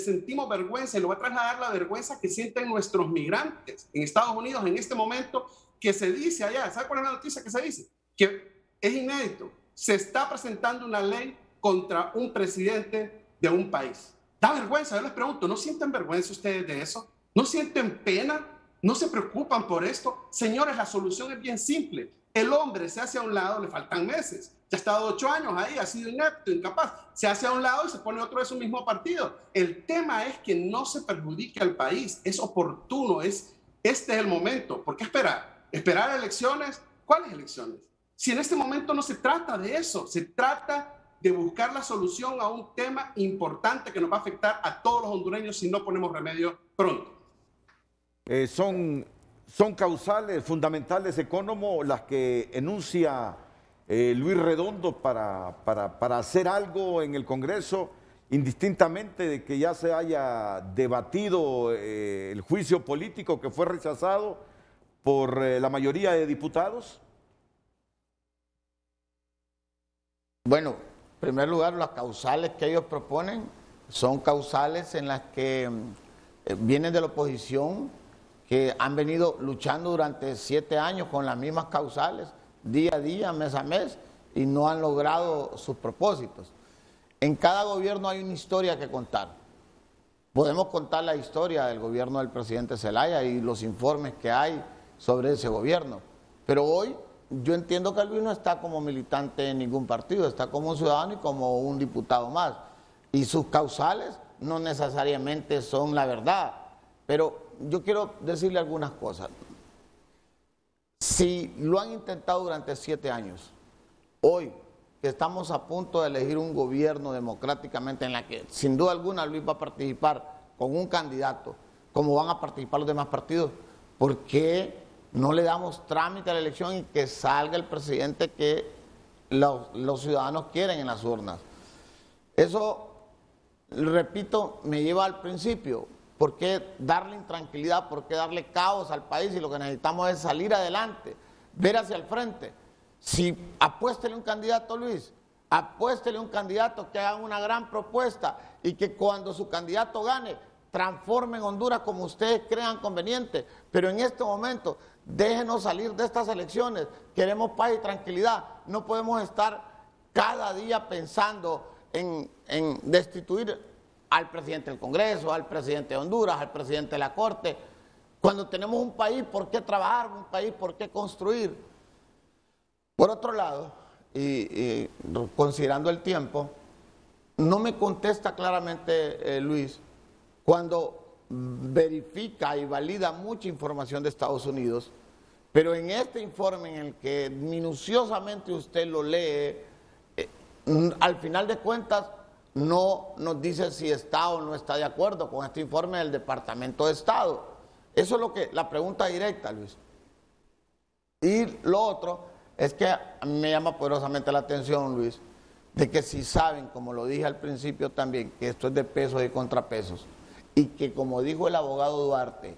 sentimos vergüenza, y lo va a trasladar la vergüenza que sienten nuestros migrantes en Estados Unidos en este momento, que se dice allá, ¿sabe cuál es la noticia que se dice? Que es inédito, se está presentando una ley contra un presidente de un país. Da vergüenza, yo les pregunto, ¿no sienten vergüenza ustedes de eso? ¿No sienten pena? ¿No se preocupan por esto? Señores, la solución es bien simple. El hombre se hace a un lado, le faltan meses. Ya ha estado 8 años ahí, ha sido inepto, incapaz. Se hace a un lado y se pone otro de su mismo partido. El tema es que no se perjudique al país. Es oportuno, este es el momento. ¿Por qué esperar? ¿Esperar elecciones? ¿Cuáles elecciones? Si en este momento no se trata de eso, se trata de buscar la solución a un tema importante que nos va a afectar a todos los hondureños si no ponemos remedio pronto. Son causales fundamentales, Ecónomo, las que enuncia Luis Redondo para hacer algo en el Congreso, indistintamente de que ya se haya debatido el juicio político que fue rechazado por la mayoría de diputados. Bueno, en primer lugar, las causales que ellos proponen son causales en las que vienen de la oposición, que han venido luchando durante 7 años con las mismas causales, día a día, mes a mes, y no han logrado sus propósitos. En cada gobierno hay una historia que contar. Podemos contar la historia del gobierno del presidente Zelaya y los informes que hay sobre ese gobierno, pero hoy yo entiendo que Luis no está como militante en ningún partido, está como un ciudadano y como un diputado más. Y sus causales no necesariamente son la verdad. Pero yo quiero decirle algunas cosas. Si lo han intentado durante 7 años, hoy que estamos a punto de elegir un gobierno democráticamente en la que sin duda alguna Luis va a participar con un candidato, como van a participar los demás partidos, ¿por qué no le damos trámite a la elección y que salga el presidente que los ciudadanos quieren en las urnas? Eso, repito, me lleva al principio. ¿Por qué darle intranquilidad? ¿Por qué darle caos al país? Y lo que necesitamos es salir adelante, ver hacia el frente. Si apuéstele un candidato, Luis, apuéstele un candidato que haga una gran propuesta y que cuando su candidato gane, transformen Honduras como ustedes crean conveniente. Pero en este momento, déjenos salir de estas elecciones. Queremos paz y tranquilidad. No podemos estar cada día pensando en destituir al presidente del Congreso, al presidente de Honduras, al presidente de la Corte. Cuando tenemos un país por qué trabajar, un país por qué construir. Por otro lado, y considerando el tiempo, no me contesta claramente Luis cuando verifica y valida mucha información de Estados Unidos, pero en este informe en el que minuciosamente usted lo lee, al final de cuentas no nos dice si está o no está de acuerdo con este informe del Departamento de Estado. Eso es la pregunta directa, Luis. Y lo otro es que a mí me llama poderosamente la atención, Luis, de que si saben, como lo dije al principio también, que esto es de pesos y contrapesos, y que como dijo el abogado Duarte,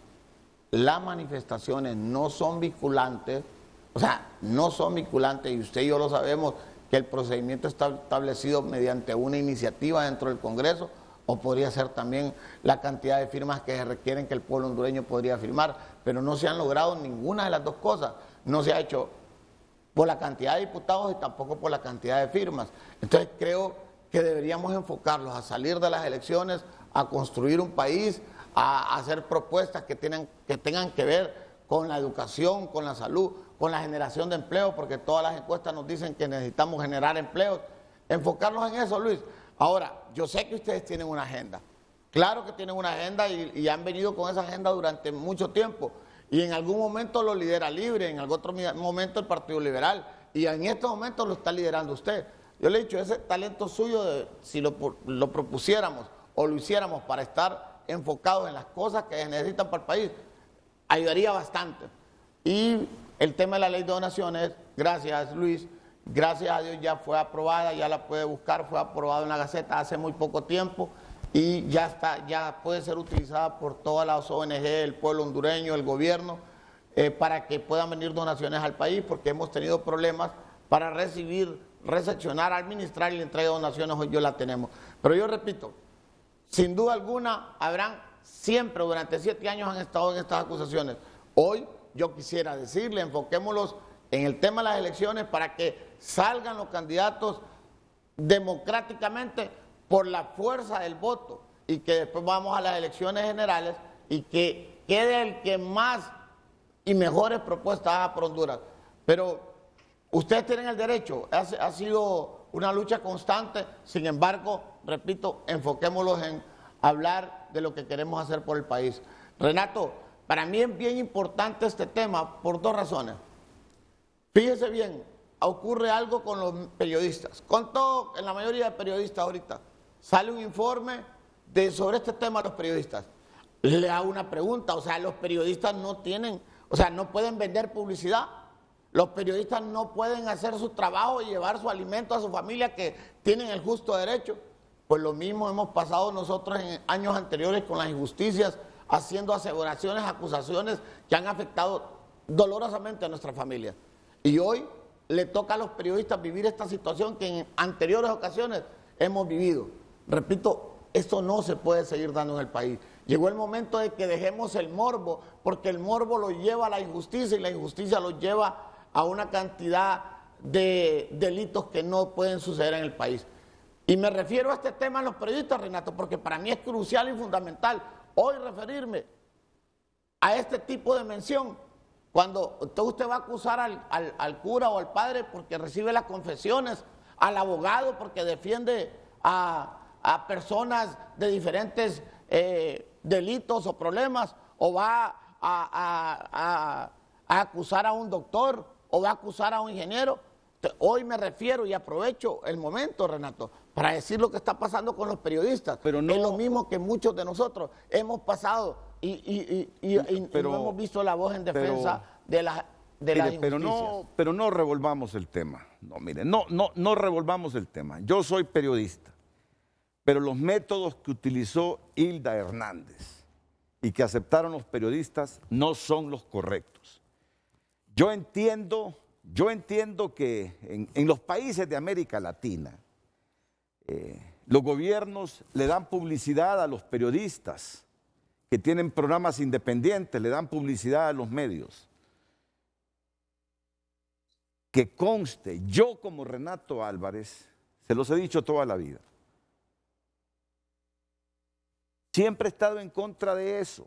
las manifestaciones no son vinculantes, o sea, no son vinculantes, y usted y yo lo sabemos, que el procedimiento está establecido mediante una iniciativa dentro del Congreso, o podría ser también la cantidad de firmas que se requieren que el pueblo hondureño podría firmar, pero no se han logrado ninguna de las dos cosas. No se ha hecho por la cantidad de diputados y tampoco por la cantidad de firmas. Entonces creo que deberíamos enfocarlos a salir de las elecciones, a construir un país, a hacer propuestas que tengan que ver con la educación, con la salud, con la generación de empleo, porque todas las encuestas nos dicen que necesitamos generar empleos. Enfocarnos en eso, Luis. Ahora, yo sé que ustedes tienen una agenda. Claro que tienen una agenda y han venido con esa agenda durante mucho tiempo. Y en algún momento lo lidera Libre, en algún otro momento el Partido Liberal. Y en estos momentos lo está liderando usted. Yo le he dicho, ese talento suyo, si lo propusiéramos o lo hiciéramos para estar enfocados en las cosas que se necesitan para el país, ayudaría bastante. Y el tema de la ley de donaciones, gracias Luis, gracias a Dios ya fue aprobada, ya la puede buscar, fue aprobada en la Gaceta hace muy poco tiempo y ya está, ya puede ser utilizada por todas las ONG, el pueblo hondureño, el gobierno, para que puedan venir donaciones al país, porque hemos tenido problemas para recibir, recepcionar, administrar y la entrega de donaciones, hoy yo la tenemos. Pero yo repito, sin duda alguna habrán siempre, durante 7 años han estado en estas acusaciones. Hoy yo quisiera decirle, enfoquémoslos en el tema de las elecciones para que salgan los candidatos democráticamente por la fuerza del voto y que después vamos a las elecciones generales y que quede el que más y mejores propuestas haga por Honduras. Pero ustedes tienen el derecho, ha sido una lucha constante, sin embargo, repito, enfoquémoslos en hablar de lo que queremos hacer por el país. Renato, para mí es bien importante este tema por 2 razones. Fíjese bien, ocurre algo con los periodistas. Con todo, en la mayoría de periodistas ahorita, sale un informe sobre este tema a los periodistas. Le hago una pregunta, o sea, los periodistas no tienen, o sea, no pueden vender publicidad. Los periodistas no pueden hacer su trabajo y llevar su alimento a su familia que tienen el justo derecho. Pues lo mismo hemos pasado nosotros en años anteriores con las injusticias, haciendo aseveraciones, acusaciones que han afectado dolorosamente a nuestra familia. Y hoy le toca a los periodistas vivir esta situación que en anteriores ocasiones hemos vivido. Repito, esto no se puede seguir dando en el país. Llegó el momento de que dejemos el morbo, porque el morbo lo lleva a la injusticia y la injusticia lo lleva a una cantidad de delitos que no pueden suceder en el país. Y me refiero a este tema a los periodistas, Renato, porque para mí es crucial y fundamental hoy referirme a este tipo de mención. Cuando usted va a acusar al cura o al padre porque recibe las confesiones, al abogado porque defiende a personas de diferentes delitos o problemas, o va a acusar a un doctor, o va a acusar a un ingeniero. Hoy me refiero y aprovecho el momento, Renato, para decir lo que está pasando con los periodistas. Pero no, es lo mismo que muchos de nosotros hemos pasado y no hemos visto la voz en defensa de la injusticias. Pero no revolvamos el tema. No, mire, no revolvamos el tema. Yo soy periodista, pero los métodos que utilizó Hilda Hernández y que aceptaron los periodistas no son los correctos. Yo entiendo que en los países de América Latina los gobiernos le dan publicidad a los periodistas que tienen programas independientes, le dan publicidad a los medios. Que conste, yo como Renato Álvarez, se los he dicho toda la vida, siempre he estado en contra de eso,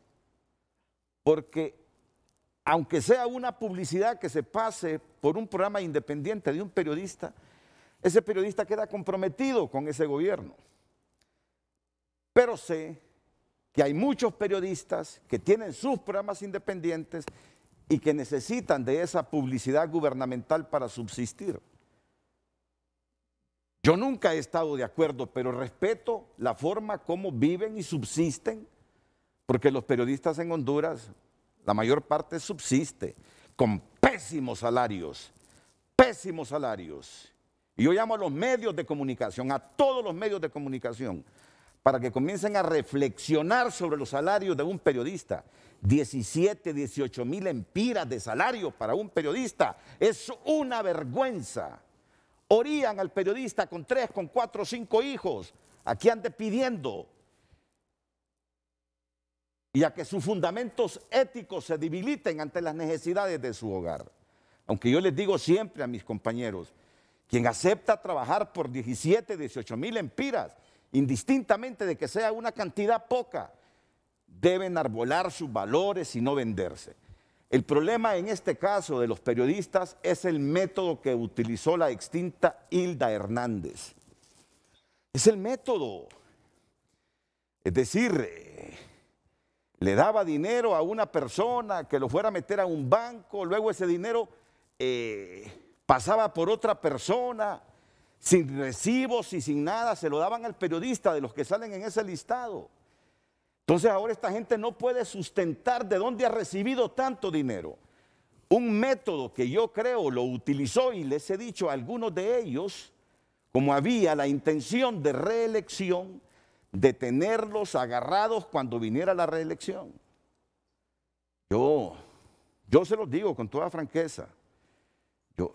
porque aunque sea una publicidad que se pase por un programa independiente de un periodista, ese periodista queda comprometido con ese gobierno. Pero sé que hay muchos periodistas que tienen sus programas independientes y que necesitan de esa publicidad gubernamental para subsistir. Yo nunca he estado de acuerdo, pero respeto la forma como viven y subsisten, porque los periodistas en Honduras, la mayor parte subsiste con pésimos salarios, pésimos salarios. Y yo llamo a los medios de comunicación, a todos los medios de comunicación, para que comiencen a reflexionar sobre los salarios de un periodista. 17, 18 mil empiras de salario para un periodista es una vergüenza. Orían al periodista con 3, con 4, 5 hijos, a que ande pidiendo, y a que sus fundamentos éticos se debiliten ante las necesidades de su hogar. Aunque yo les digo siempre a mis compañeros, quien acepta trabajar por 17, 18 mil empiras, indistintamente de que sea una cantidad poca, debe enarbolar sus valores y no venderse. El problema en este caso de los periodistas es el método que utilizó la extinta Hilda Hernández. Es el método. Es decir, le daba dinero a una persona que lo fuera a meter a un banco, luego ese dinero pasaba por otra persona, sin recibos y sin nada, se lo daban al periodista de los que salen en ese listado. Entonces ahora esta gente no puede sustentar de dónde ha recibido tanto dinero. Un método que yo creo lo utilizó, y les he dicho a algunos de ellos, como había la intención de reelección, de tenerlos agarrados cuando viniera la reelección. Yo se los digo con toda franqueza. Yo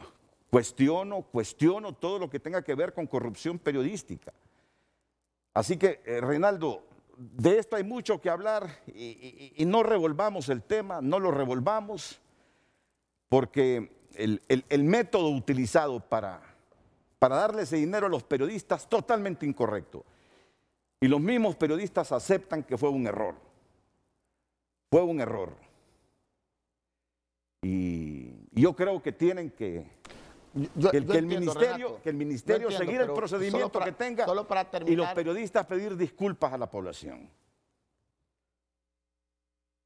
cuestiono todo lo que tenga que ver con corrupción periodística. Así que, Reinaldo, de esto hay mucho que hablar y no revolvamos el tema, no lo revolvamos, porque el método utilizado para darle ese dinero a los periodistas es totalmente incorrecto. Y los mismos periodistas aceptan que fue un error. Fue un error. Y yo creo que tienen que el ministerio seguir el procedimiento que tenga y los periodistas pedir disculpas a la población.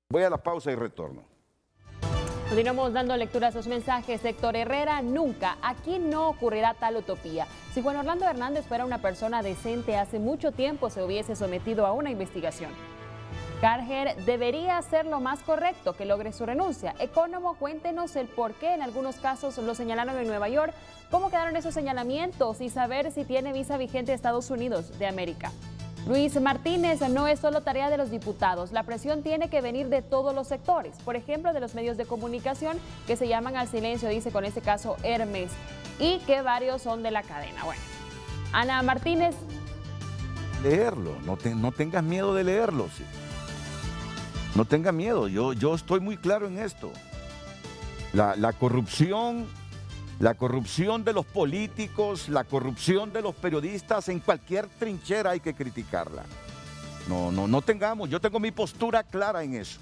Voy a la pausa y retorno. Continuamos dando lectura a sus mensajes. Héctor Herrera, nunca, aquí no ocurrirá tal utopía. Si Juan Orlando Hernández fuera una persona decente, hace mucho tiempo se hubiese sometido a una investigación. Carger debería hacer lo más correcto, que logre su renuncia. Ecónomo, cuéntenos el por qué en algunos casos lo señalaron en Nueva York, cómo quedaron esos señalamientos y saber si tiene visa vigente a Estados Unidos de América. Luis Martínez, no es solo tarea de los diputados, la presión tiene que venir de todos los sectores, por ejemplo de los medios de comunicación que se llaman al silencio, dice con este caso Hermes, y que varios son de la cadena. Bueno, Ana Martínez. Leerlo, no tengas miedo de leerlo, sí. No tenga miedo, yo estoy muy claro en esto. La corrupción de los políticos, la corrupción de los periodistas, en cualquier trinchera hay que criticarla. Yo tengo mi postura clara en eso.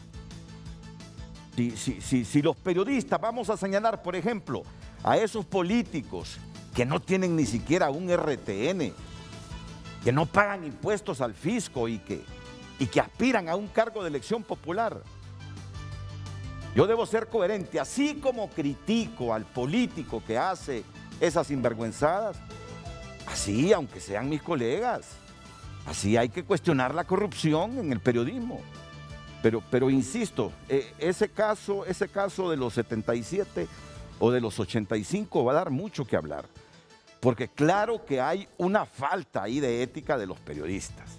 Si los periodistas vamos a señalar, por ejemplo, a esos políticos que no tienen ni siquiera un RTN, que no pagan impuestos al fisco y que aspiran a un cargo de elección popular. Yo debo ser coherente, así como critico al político que hace esas sinvergüenzadas, así, aunque sean mis colegas, así hay que cuestionar la corrupción en el periodismo. Pero insisto, ese caso de los 77 o de los 85 va a dar mucho que hablar, porque claro que hay una falta ahí de ética de los periodistas.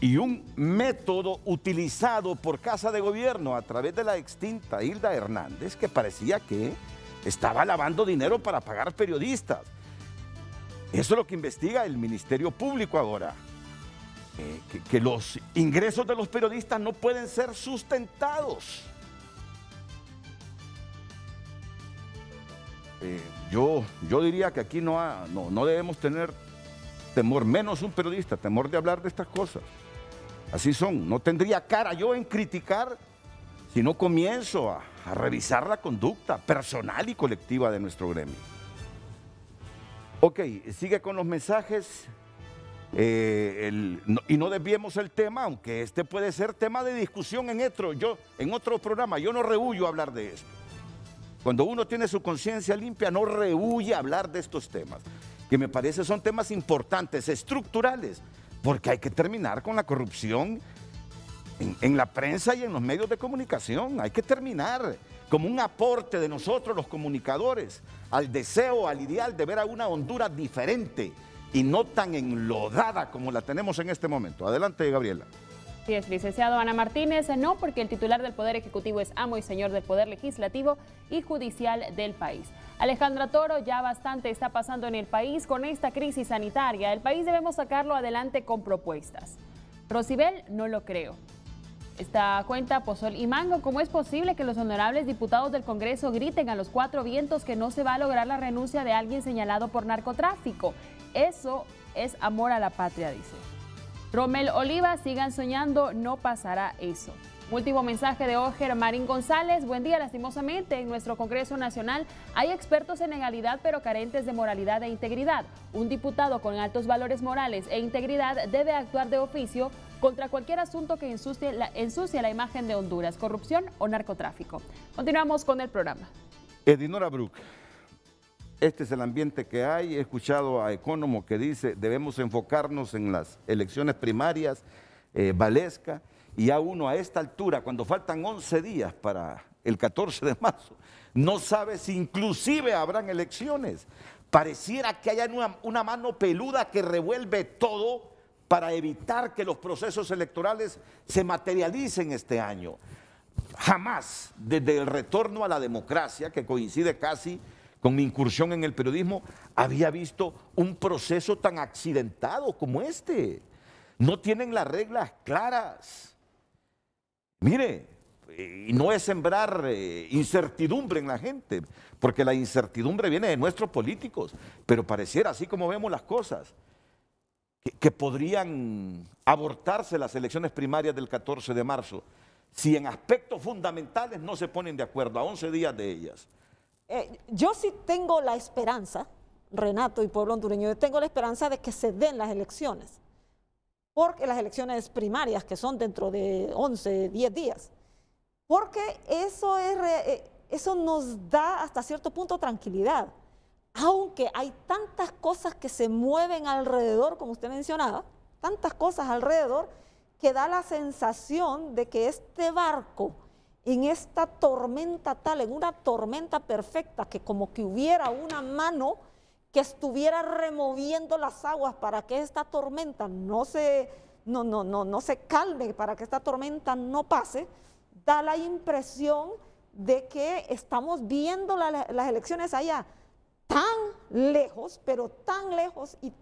Y un método utilizado por Casa de Gobierno a través de la extinta Hilda Hernández, que parecía que estaba lavando dinero para pagar periodistas. Eso es lo que investiga el Ministerio Público ahora. Que los ingresos de los periodistas no pueden ser sustentados. Yo diría que aquí no debemos tener temor, menos un periodista, temor de hablar de estas cosas. Así son, no tendría cara yo en criticar si no comienzo a revisar la conducta personal y colectiva de nuestro gremio. Ok, sigue con los mensajes y no desviemos el tema, aunque este puede ser tema de discusión en otro programa. Yo no rehuyo hablar de esto. Cuando uno tiene su conciencia limpia, no rehuye hablar de estos temas. que me parece son temas importantes, estructurales, porque hay que terminar con la corrupción en la prensa y en los medios de comunicación. Hay que terminar como un aporte de nosotros los comunicadores al deseo, al ideal de ver a una Honduras diferente y no tan enlodada como la tenemos en este momento. Adelante, Gabriela. Sí, es licenciado Ana Martínez, no, porque el titular del Poder Ejecutivo es amo y señor del Poder Legislativo y Judicial del país. Alejandra Toro, ya bastante está pasando en el país con esta crisis sanitaria. El país debemos sacarlo adelante con propuestas. Rosibel, no lo creo. Esta cuenta Pozol y Mango, ¿cómo es posible que los honorables diputados del Congreso griten a los cuatro vientos que no se va a lograr la renuncia de alguien señalado por narcotráfico? Eso es amor a la patria, dice. Romel Oliva, sigan soñando, no pasará eso. Último mensaje de Oger Marín González. Buen día, lastimosamente en nuestro Congreso Nacional hay expertos en legalidad pero carentes de moralidad e integridad. Un diputado con altos valores morales e integridad debe actuar de oficio contra cualquier asunto que ensucie la imagen de Honduras, corrupción o narcotráfico. Continuamos con el programa. Dinora Bruck, este es el ambiente que hay. He escuchado a Economo que dice debemos enfocarnos en las elecciones primarias, Valesca, y ya uno a esta altura, cuando faltan 11 días para el 14 de marzo, no sabe si inclusive habrán elecciones. Pareciera que haya una mano peluda que revuelve todo para evitar que los procesos electorales se materialicen este año. Jamás, desde el retorno a la democracia, que coincide casi con mi incursión en el periodismo, había visto un proceso tan accidentado como este. No tienen las reglas claras. Mire, y no es sembrar incertidumbre en la gente, porque la incertidumbre viene de nuestros políticos, pero pareciera, así como vemos las cosas, que podrían abortarse las elecciones primarias del 14 de marzo, si en aspectos fundamentales no se ponen de acuerdo a 11 días de ellas. Yo sí tengo la esperanza, Renato y pueblo hondureño, yo tengo la esperanza de que se den las elecciones, porque las elecciones primarias que son dentro de 11, 10 días, porque eso nos da hasta cierto punto tranquilidad, aunque hay tantas cosas que se mueven alrededor, como usted mencionaba, tantas cosas alrededor, que da la sensación de que este barco, en esta tormenta tal, en una tormenta perfecta, que como que hubiera una mano que estuviera removiendo las aguas para que esta tormenta no se calme, para que esta tormenta no pase, da la impresión de que estamos viendo las elecciones allá tan lejos, pero tan lejos y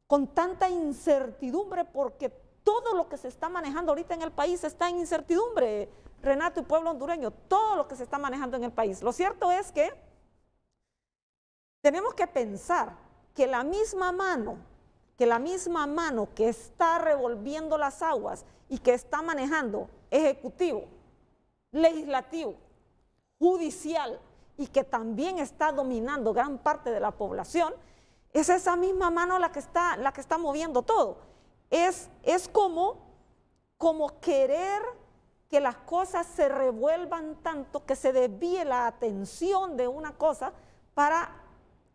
con tanta incertidumbre, porque todo lo que se está manejando ahorita en el país está en incertidumbre, Renato y pueblo hondureño, todo lo que se está manejando en el país. Lo cierto es que tenemos que pensar que la misma mano que está revolviendo las aguas y que está manejando ejecutivo, legislativo, judicial y que también está dominando gran parte de la población, es esa misma mano la que está moviendo todo. Es como querer que las cosas se revuelvan tanto, que se desvíe la atención de una cosa para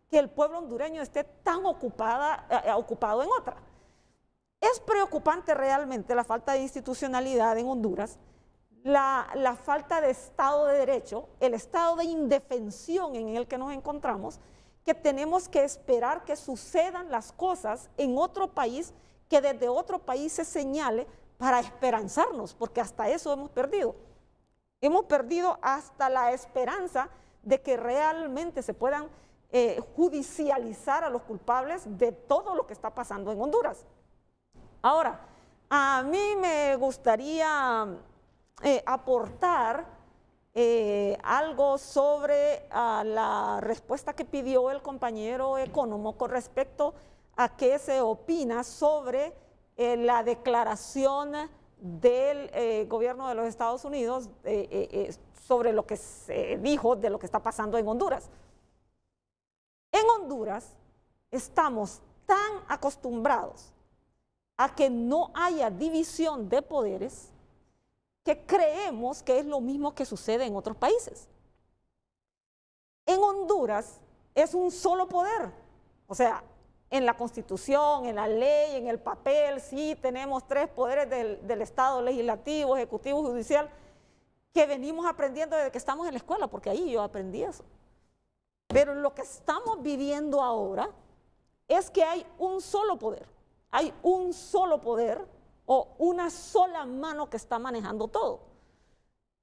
que el pueblo hondureño esté tan ocupado en otra. Es preocupante realmente la falta de institucionalidad en Honduras, la falta de Estado de Derecho, el estado de indefensión en el que nos encontramos, que tenemos que esperar que sucedan las cosas en otro país, que desde otro país se señale para esperanzarnos, porque hasta eso hemos perdido. Hemos perdido hasta la esperanza de que realmente se puedan judicializar a los culpables de todo lo que está pasando en Honduras. Ahora, a mí me gustaría aportar algo sobre la respuesta que pidió el compañero Economo con respecto a qué se opina sobre la declaración del gobierno de los Estados Unidos sobre lo que se dijo de lo que está pasando en Honduras. En Honduras estamos tan acostumbrados a que no haya división de poderes que creemos que es lo mismo que sucede en otros países. En Honduras es un solo poder. O sea, en la Constitución, en la ley, en el papel, sí tenemos 3 poderes del Estado: legislativo, ejecutivo, judicial, que venimos aprendiendo desde que estamos en la escuela, porque ahí yo aprendí eso. Pero lo que estamos viviendo ahora es que hay un solo poder. Hay un solo poder o una sola mano que está manejando todo.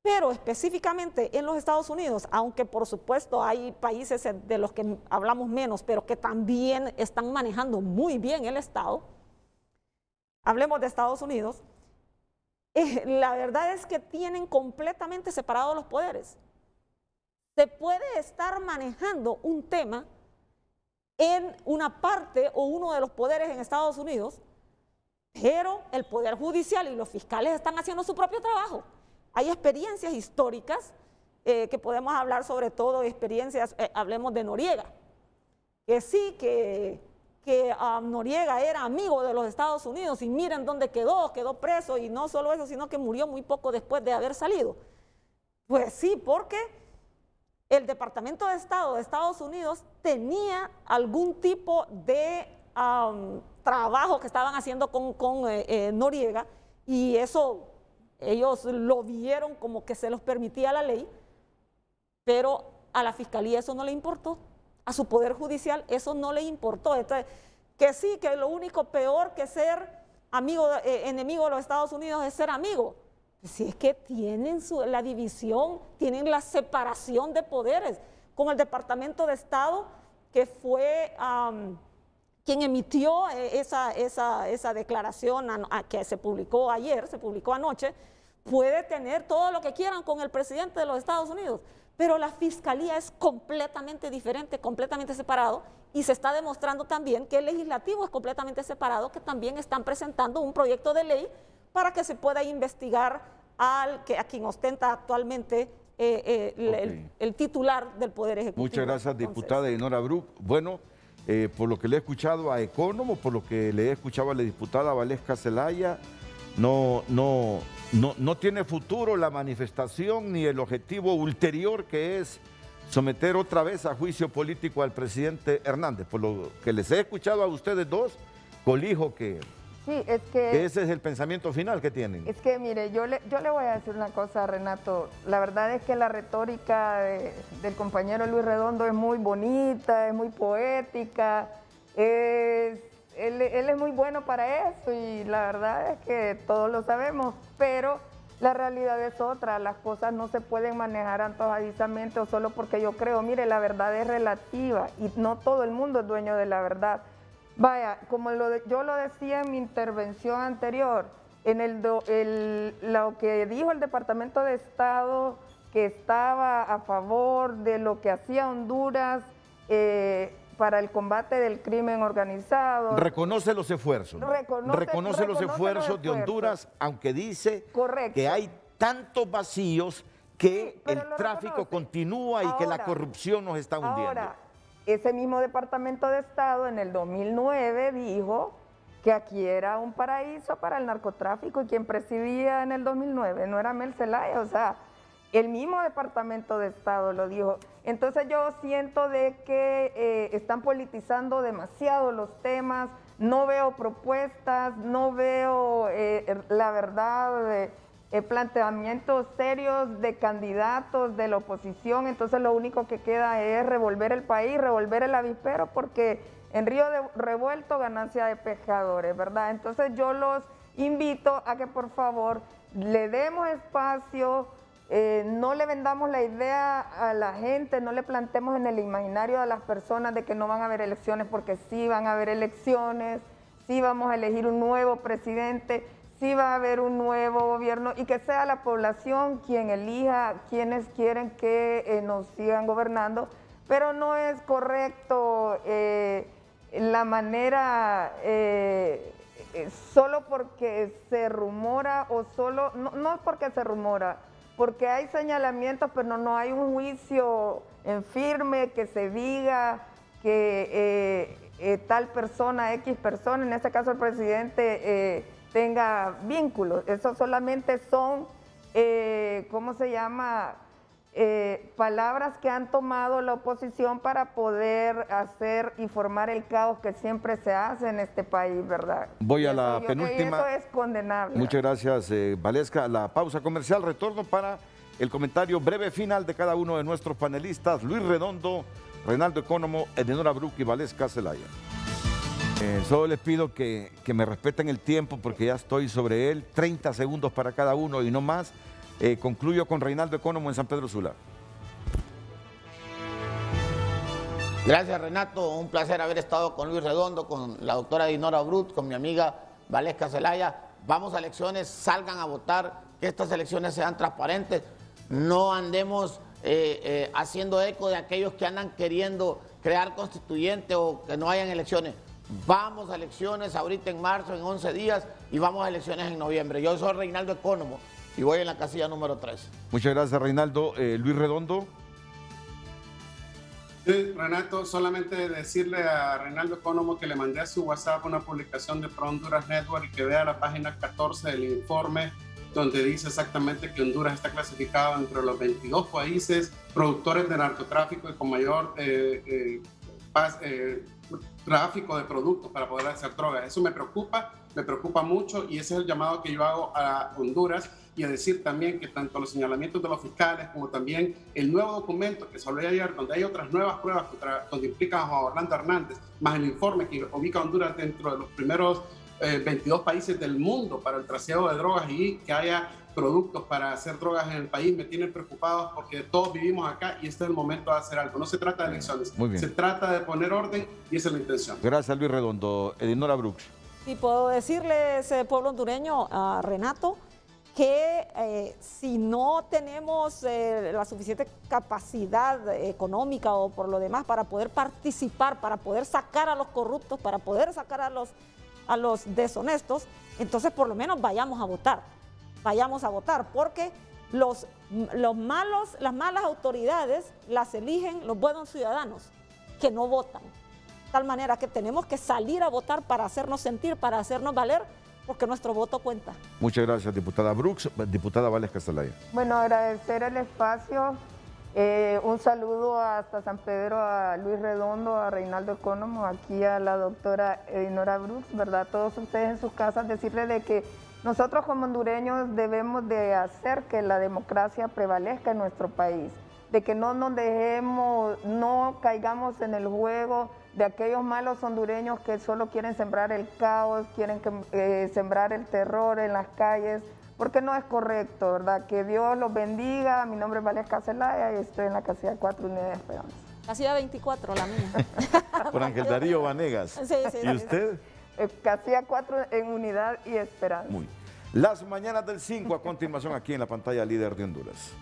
Pero específicamente en los Estados Unidos, aunque por supuesto hay países de los que hablamos menos, pero que también están manejando muy bien el Estado, hablemos de Estados Unidos, la verdad es que tienen completamente separados los poderes. Se puede estar manejando un tema en una parte o uno de los poderes en Estados Unidos, pero el Poder Judicial y los fiscales están haciendo su propio trabajo. Hay experiencias históricas que podemos hablar, sobre todo experiencias, hablemos de Noriega, que sí, que Noriega era amigo de los Estados Unidos y miren dónde quedó preso, y no solo eso, sino que murió muy poco después de haber salido. Pues sí, porque el Departamento de Estado de Estados Unidos tenía algún tipo de trabajo que estaban haciendo con Noriega, y eso ellos lo vieron como que se los permitía la ley, pero a la Fiscalía eso no le importó, a su Poder Judicial eso no le importó. Entonces, que sí, que lo único peor que ser enemigo de los Estados Unidos es ser amigo. Si es que tienen la división, tienen la separación de poderes, con el Departamento de Estado, que fue quien emitió esa declaración que se publicó ayer, se publicó anoche, puede tener todo lo que quieran con el presidente de los Estados Unidos, pero la Fiscalía es completamente diferente, completamente separado, y se está demostrando también que el Legislativo es completamente separado, que también están presentando un proyecto de ley para que se pueda investigar a quien ostenta actualmente el titular del Poder Ejecutivo. Muchas gracias, diputada Dinora Abreu. Bueno, por lo que le he escuchado a Ecónomo, por lo que le he escuchado a la diputada Valesca Zelaya, no tiene futuro la manifestación ni el objetivo ulterior, que es someter otra vez a juicio político al presidente Hernández. Por lo que les he escuchado a ustedes dos, colijo que... Sí, es que ese es el pensamiento final que tienen. Es que, mire, yo le voy a decir una cosa, Renato. La verdad es que la retórica del compañero Luis Redondo es muy bonita, es muy poética. Él es muy bueno para eso, y la verdad es que todos lo sabemos, pero la realidad es otra. Las cosas no se pueden manejar antojadizamente o solo porque yo creo. Mire, la verdad es relativa y no todo el mundo es dueño de la verdad. Vaya, como yo lo decía en mi intervención anterior, lo que dijo el Departamento de Estado, que estaba a favor de lo que hacía Honduras para el combate del crimen organizado. Reconoce los esfuerzos. Reconoce los esfuerzos de Honduras, aunque dice que hay tantos vacíos que el tráfico continúa y que la corrupción nos está hundiendo. Ahora, ese mismo Departamento de Estado en el 2009 dijo que aquí era un paraíso para el narcotráfico, y quien presidía en el 2009 no era Mel Zelaya, o sea, el mismo Departamento de Estado lo dijo. Entonces yo siento de que están politizando demasiado los temas, no veo propuestas, no veo la verdad, planteamientos serios de candidatos de la oposición. Entonces lo único que queda es revolver el país, revolver el avispero, porque en río revuelto ganancia de pescadores, ¿verdad? Entonces yo los invito a que por favor le demos espacio, no le vendamos la idea a la gente, no le plantemos en el imaginario de las personas de que no van a haber elecciones, porque sí van a haber elecciones, sí vamos a elegir un nuevo presidente, sí va a haber un nuevo gobierno, y que sea la población quien elija quienes quieren que nos sigan gobernando, pero no es correcto la manera, solo porque se rumora, o solo, no es porque se rumora, porque hay señalamientos, pero no hay un juicio en firme que se diga que tal persona, X persona, en este caso el presidente, tenga vínculos. Eso solamente son, ¿cómo se llama? palabras que han tomado la oposición para poder hacer y formar el caos que siempre se hace en este país, ¿verdad? Voy a Eso, la yo penúltima. creo que eso es condenable. Muchas gracias, Valesca. La pausa comercial, retorno para el comentario breve final de cada uno de nuestros panelistas, Luis Redondo, Reinaldo Economo, Edenora Bruch y Valesca Zelaya. Solo les pido que me respeten el tiempo porque ya estoy sobre él, 30 segundos para cada uno y no más. Concluyo con Reinaldo Economo en San Pedro Sula. Gracias, Renato. Un placer haber estado con Luis Redondo, con la doctora Dinora Bruch, con mi amiga Valesca Zelaya. Vamos a elecciones, salgan a votar, que estas elecciones sean transparentes. No andemos haciendo eco de aquellos que andan queriendo crear constituyente o que no hayan elecciones. Vamos a elecciones ahorita en marzo, en 11 días, y vamos a elecciones en noviembre. Yo soy Reinaldo Economo y voy en la casilla número 3. Muchas gracias, Reinaldo. Luis Redondo. Sí, Renato, solamente decirle a Reinaldo Economo que le mandé a su WhatsApp una publicación de Pro Honduras Network y que vea la página 14 del informe, donde dice exactamente que Honduras está clasificado entre los 22 países productores de narcotráfico y con mayor tráfico de productos para poder hacer drogas. Eso me preocupa mucho, y ese es el llamado que yo hago a Honduras, y a decir también que tanto los señalamientos de los fiscales como también el nuevo documento que se habló ayer, donde hay otras nuevas pruebas donde implican a Orlando Hernández, más el informe que ubica a Honduras dentro de los primeros 22 países del mundo para el trasiego de drogas y que haya productos para hacer drogas en el país, me tienen preocupados porque todos vivimos acá y este es el momento de hacer algo. No se trata de elecciones, se trata de poner orden y esa es la intención. Gracias, Luis Redondo. Edenora Bruch. Y puedo decirle ese pueblo hondureño, a Renato, que si no tenemos la suficiente capacidad económica o por lo demás para poder participar, para poder sacar a los corruptos, para poder sacar a los deshonestos, entonces por lo menos vayamos a votar. Vayamos a votar, porque las malas autoridades las eligen los buenos ciudadanos que no votan. De tal manera que tenemos que salir a votar para hacernos sentir, para hacernos valer, porque nuestro voto cuenta. Muchas gracias, diputada Bruch. Diputada Valesca Zelaya. Bueno, agradecer el espacio. Un saludo hasta San Pedro a Luis Redondo, a Reinaldo Economo, aquí a la doctora Dinora Bruch, ¿verdad? Todos ustedes en sus casas, decirles de que nosotros como hondureños debemos de hacer que la democracia prevalezca en nuestro país, de que no nos dejemos, no caigamos en el juego de aquellos malos hondureños que solo quieren sembrar el caos, quieren sembrar el terror en las calles, porque no es correcto, ¿verdad? Que Dios los bendiga. Mi nombre es Valesca Zelaya y estoy en la casilla 4, Unidad de Esperanza. Casilla 24, la mía. Por Ángel Darío Vanegas. Sí, ¿Y usted? Casilla 4 en Unidad y Esperanza. Muy bien. Las mañanas del 5 a continuación aquí en la pantalla líder de Honduras.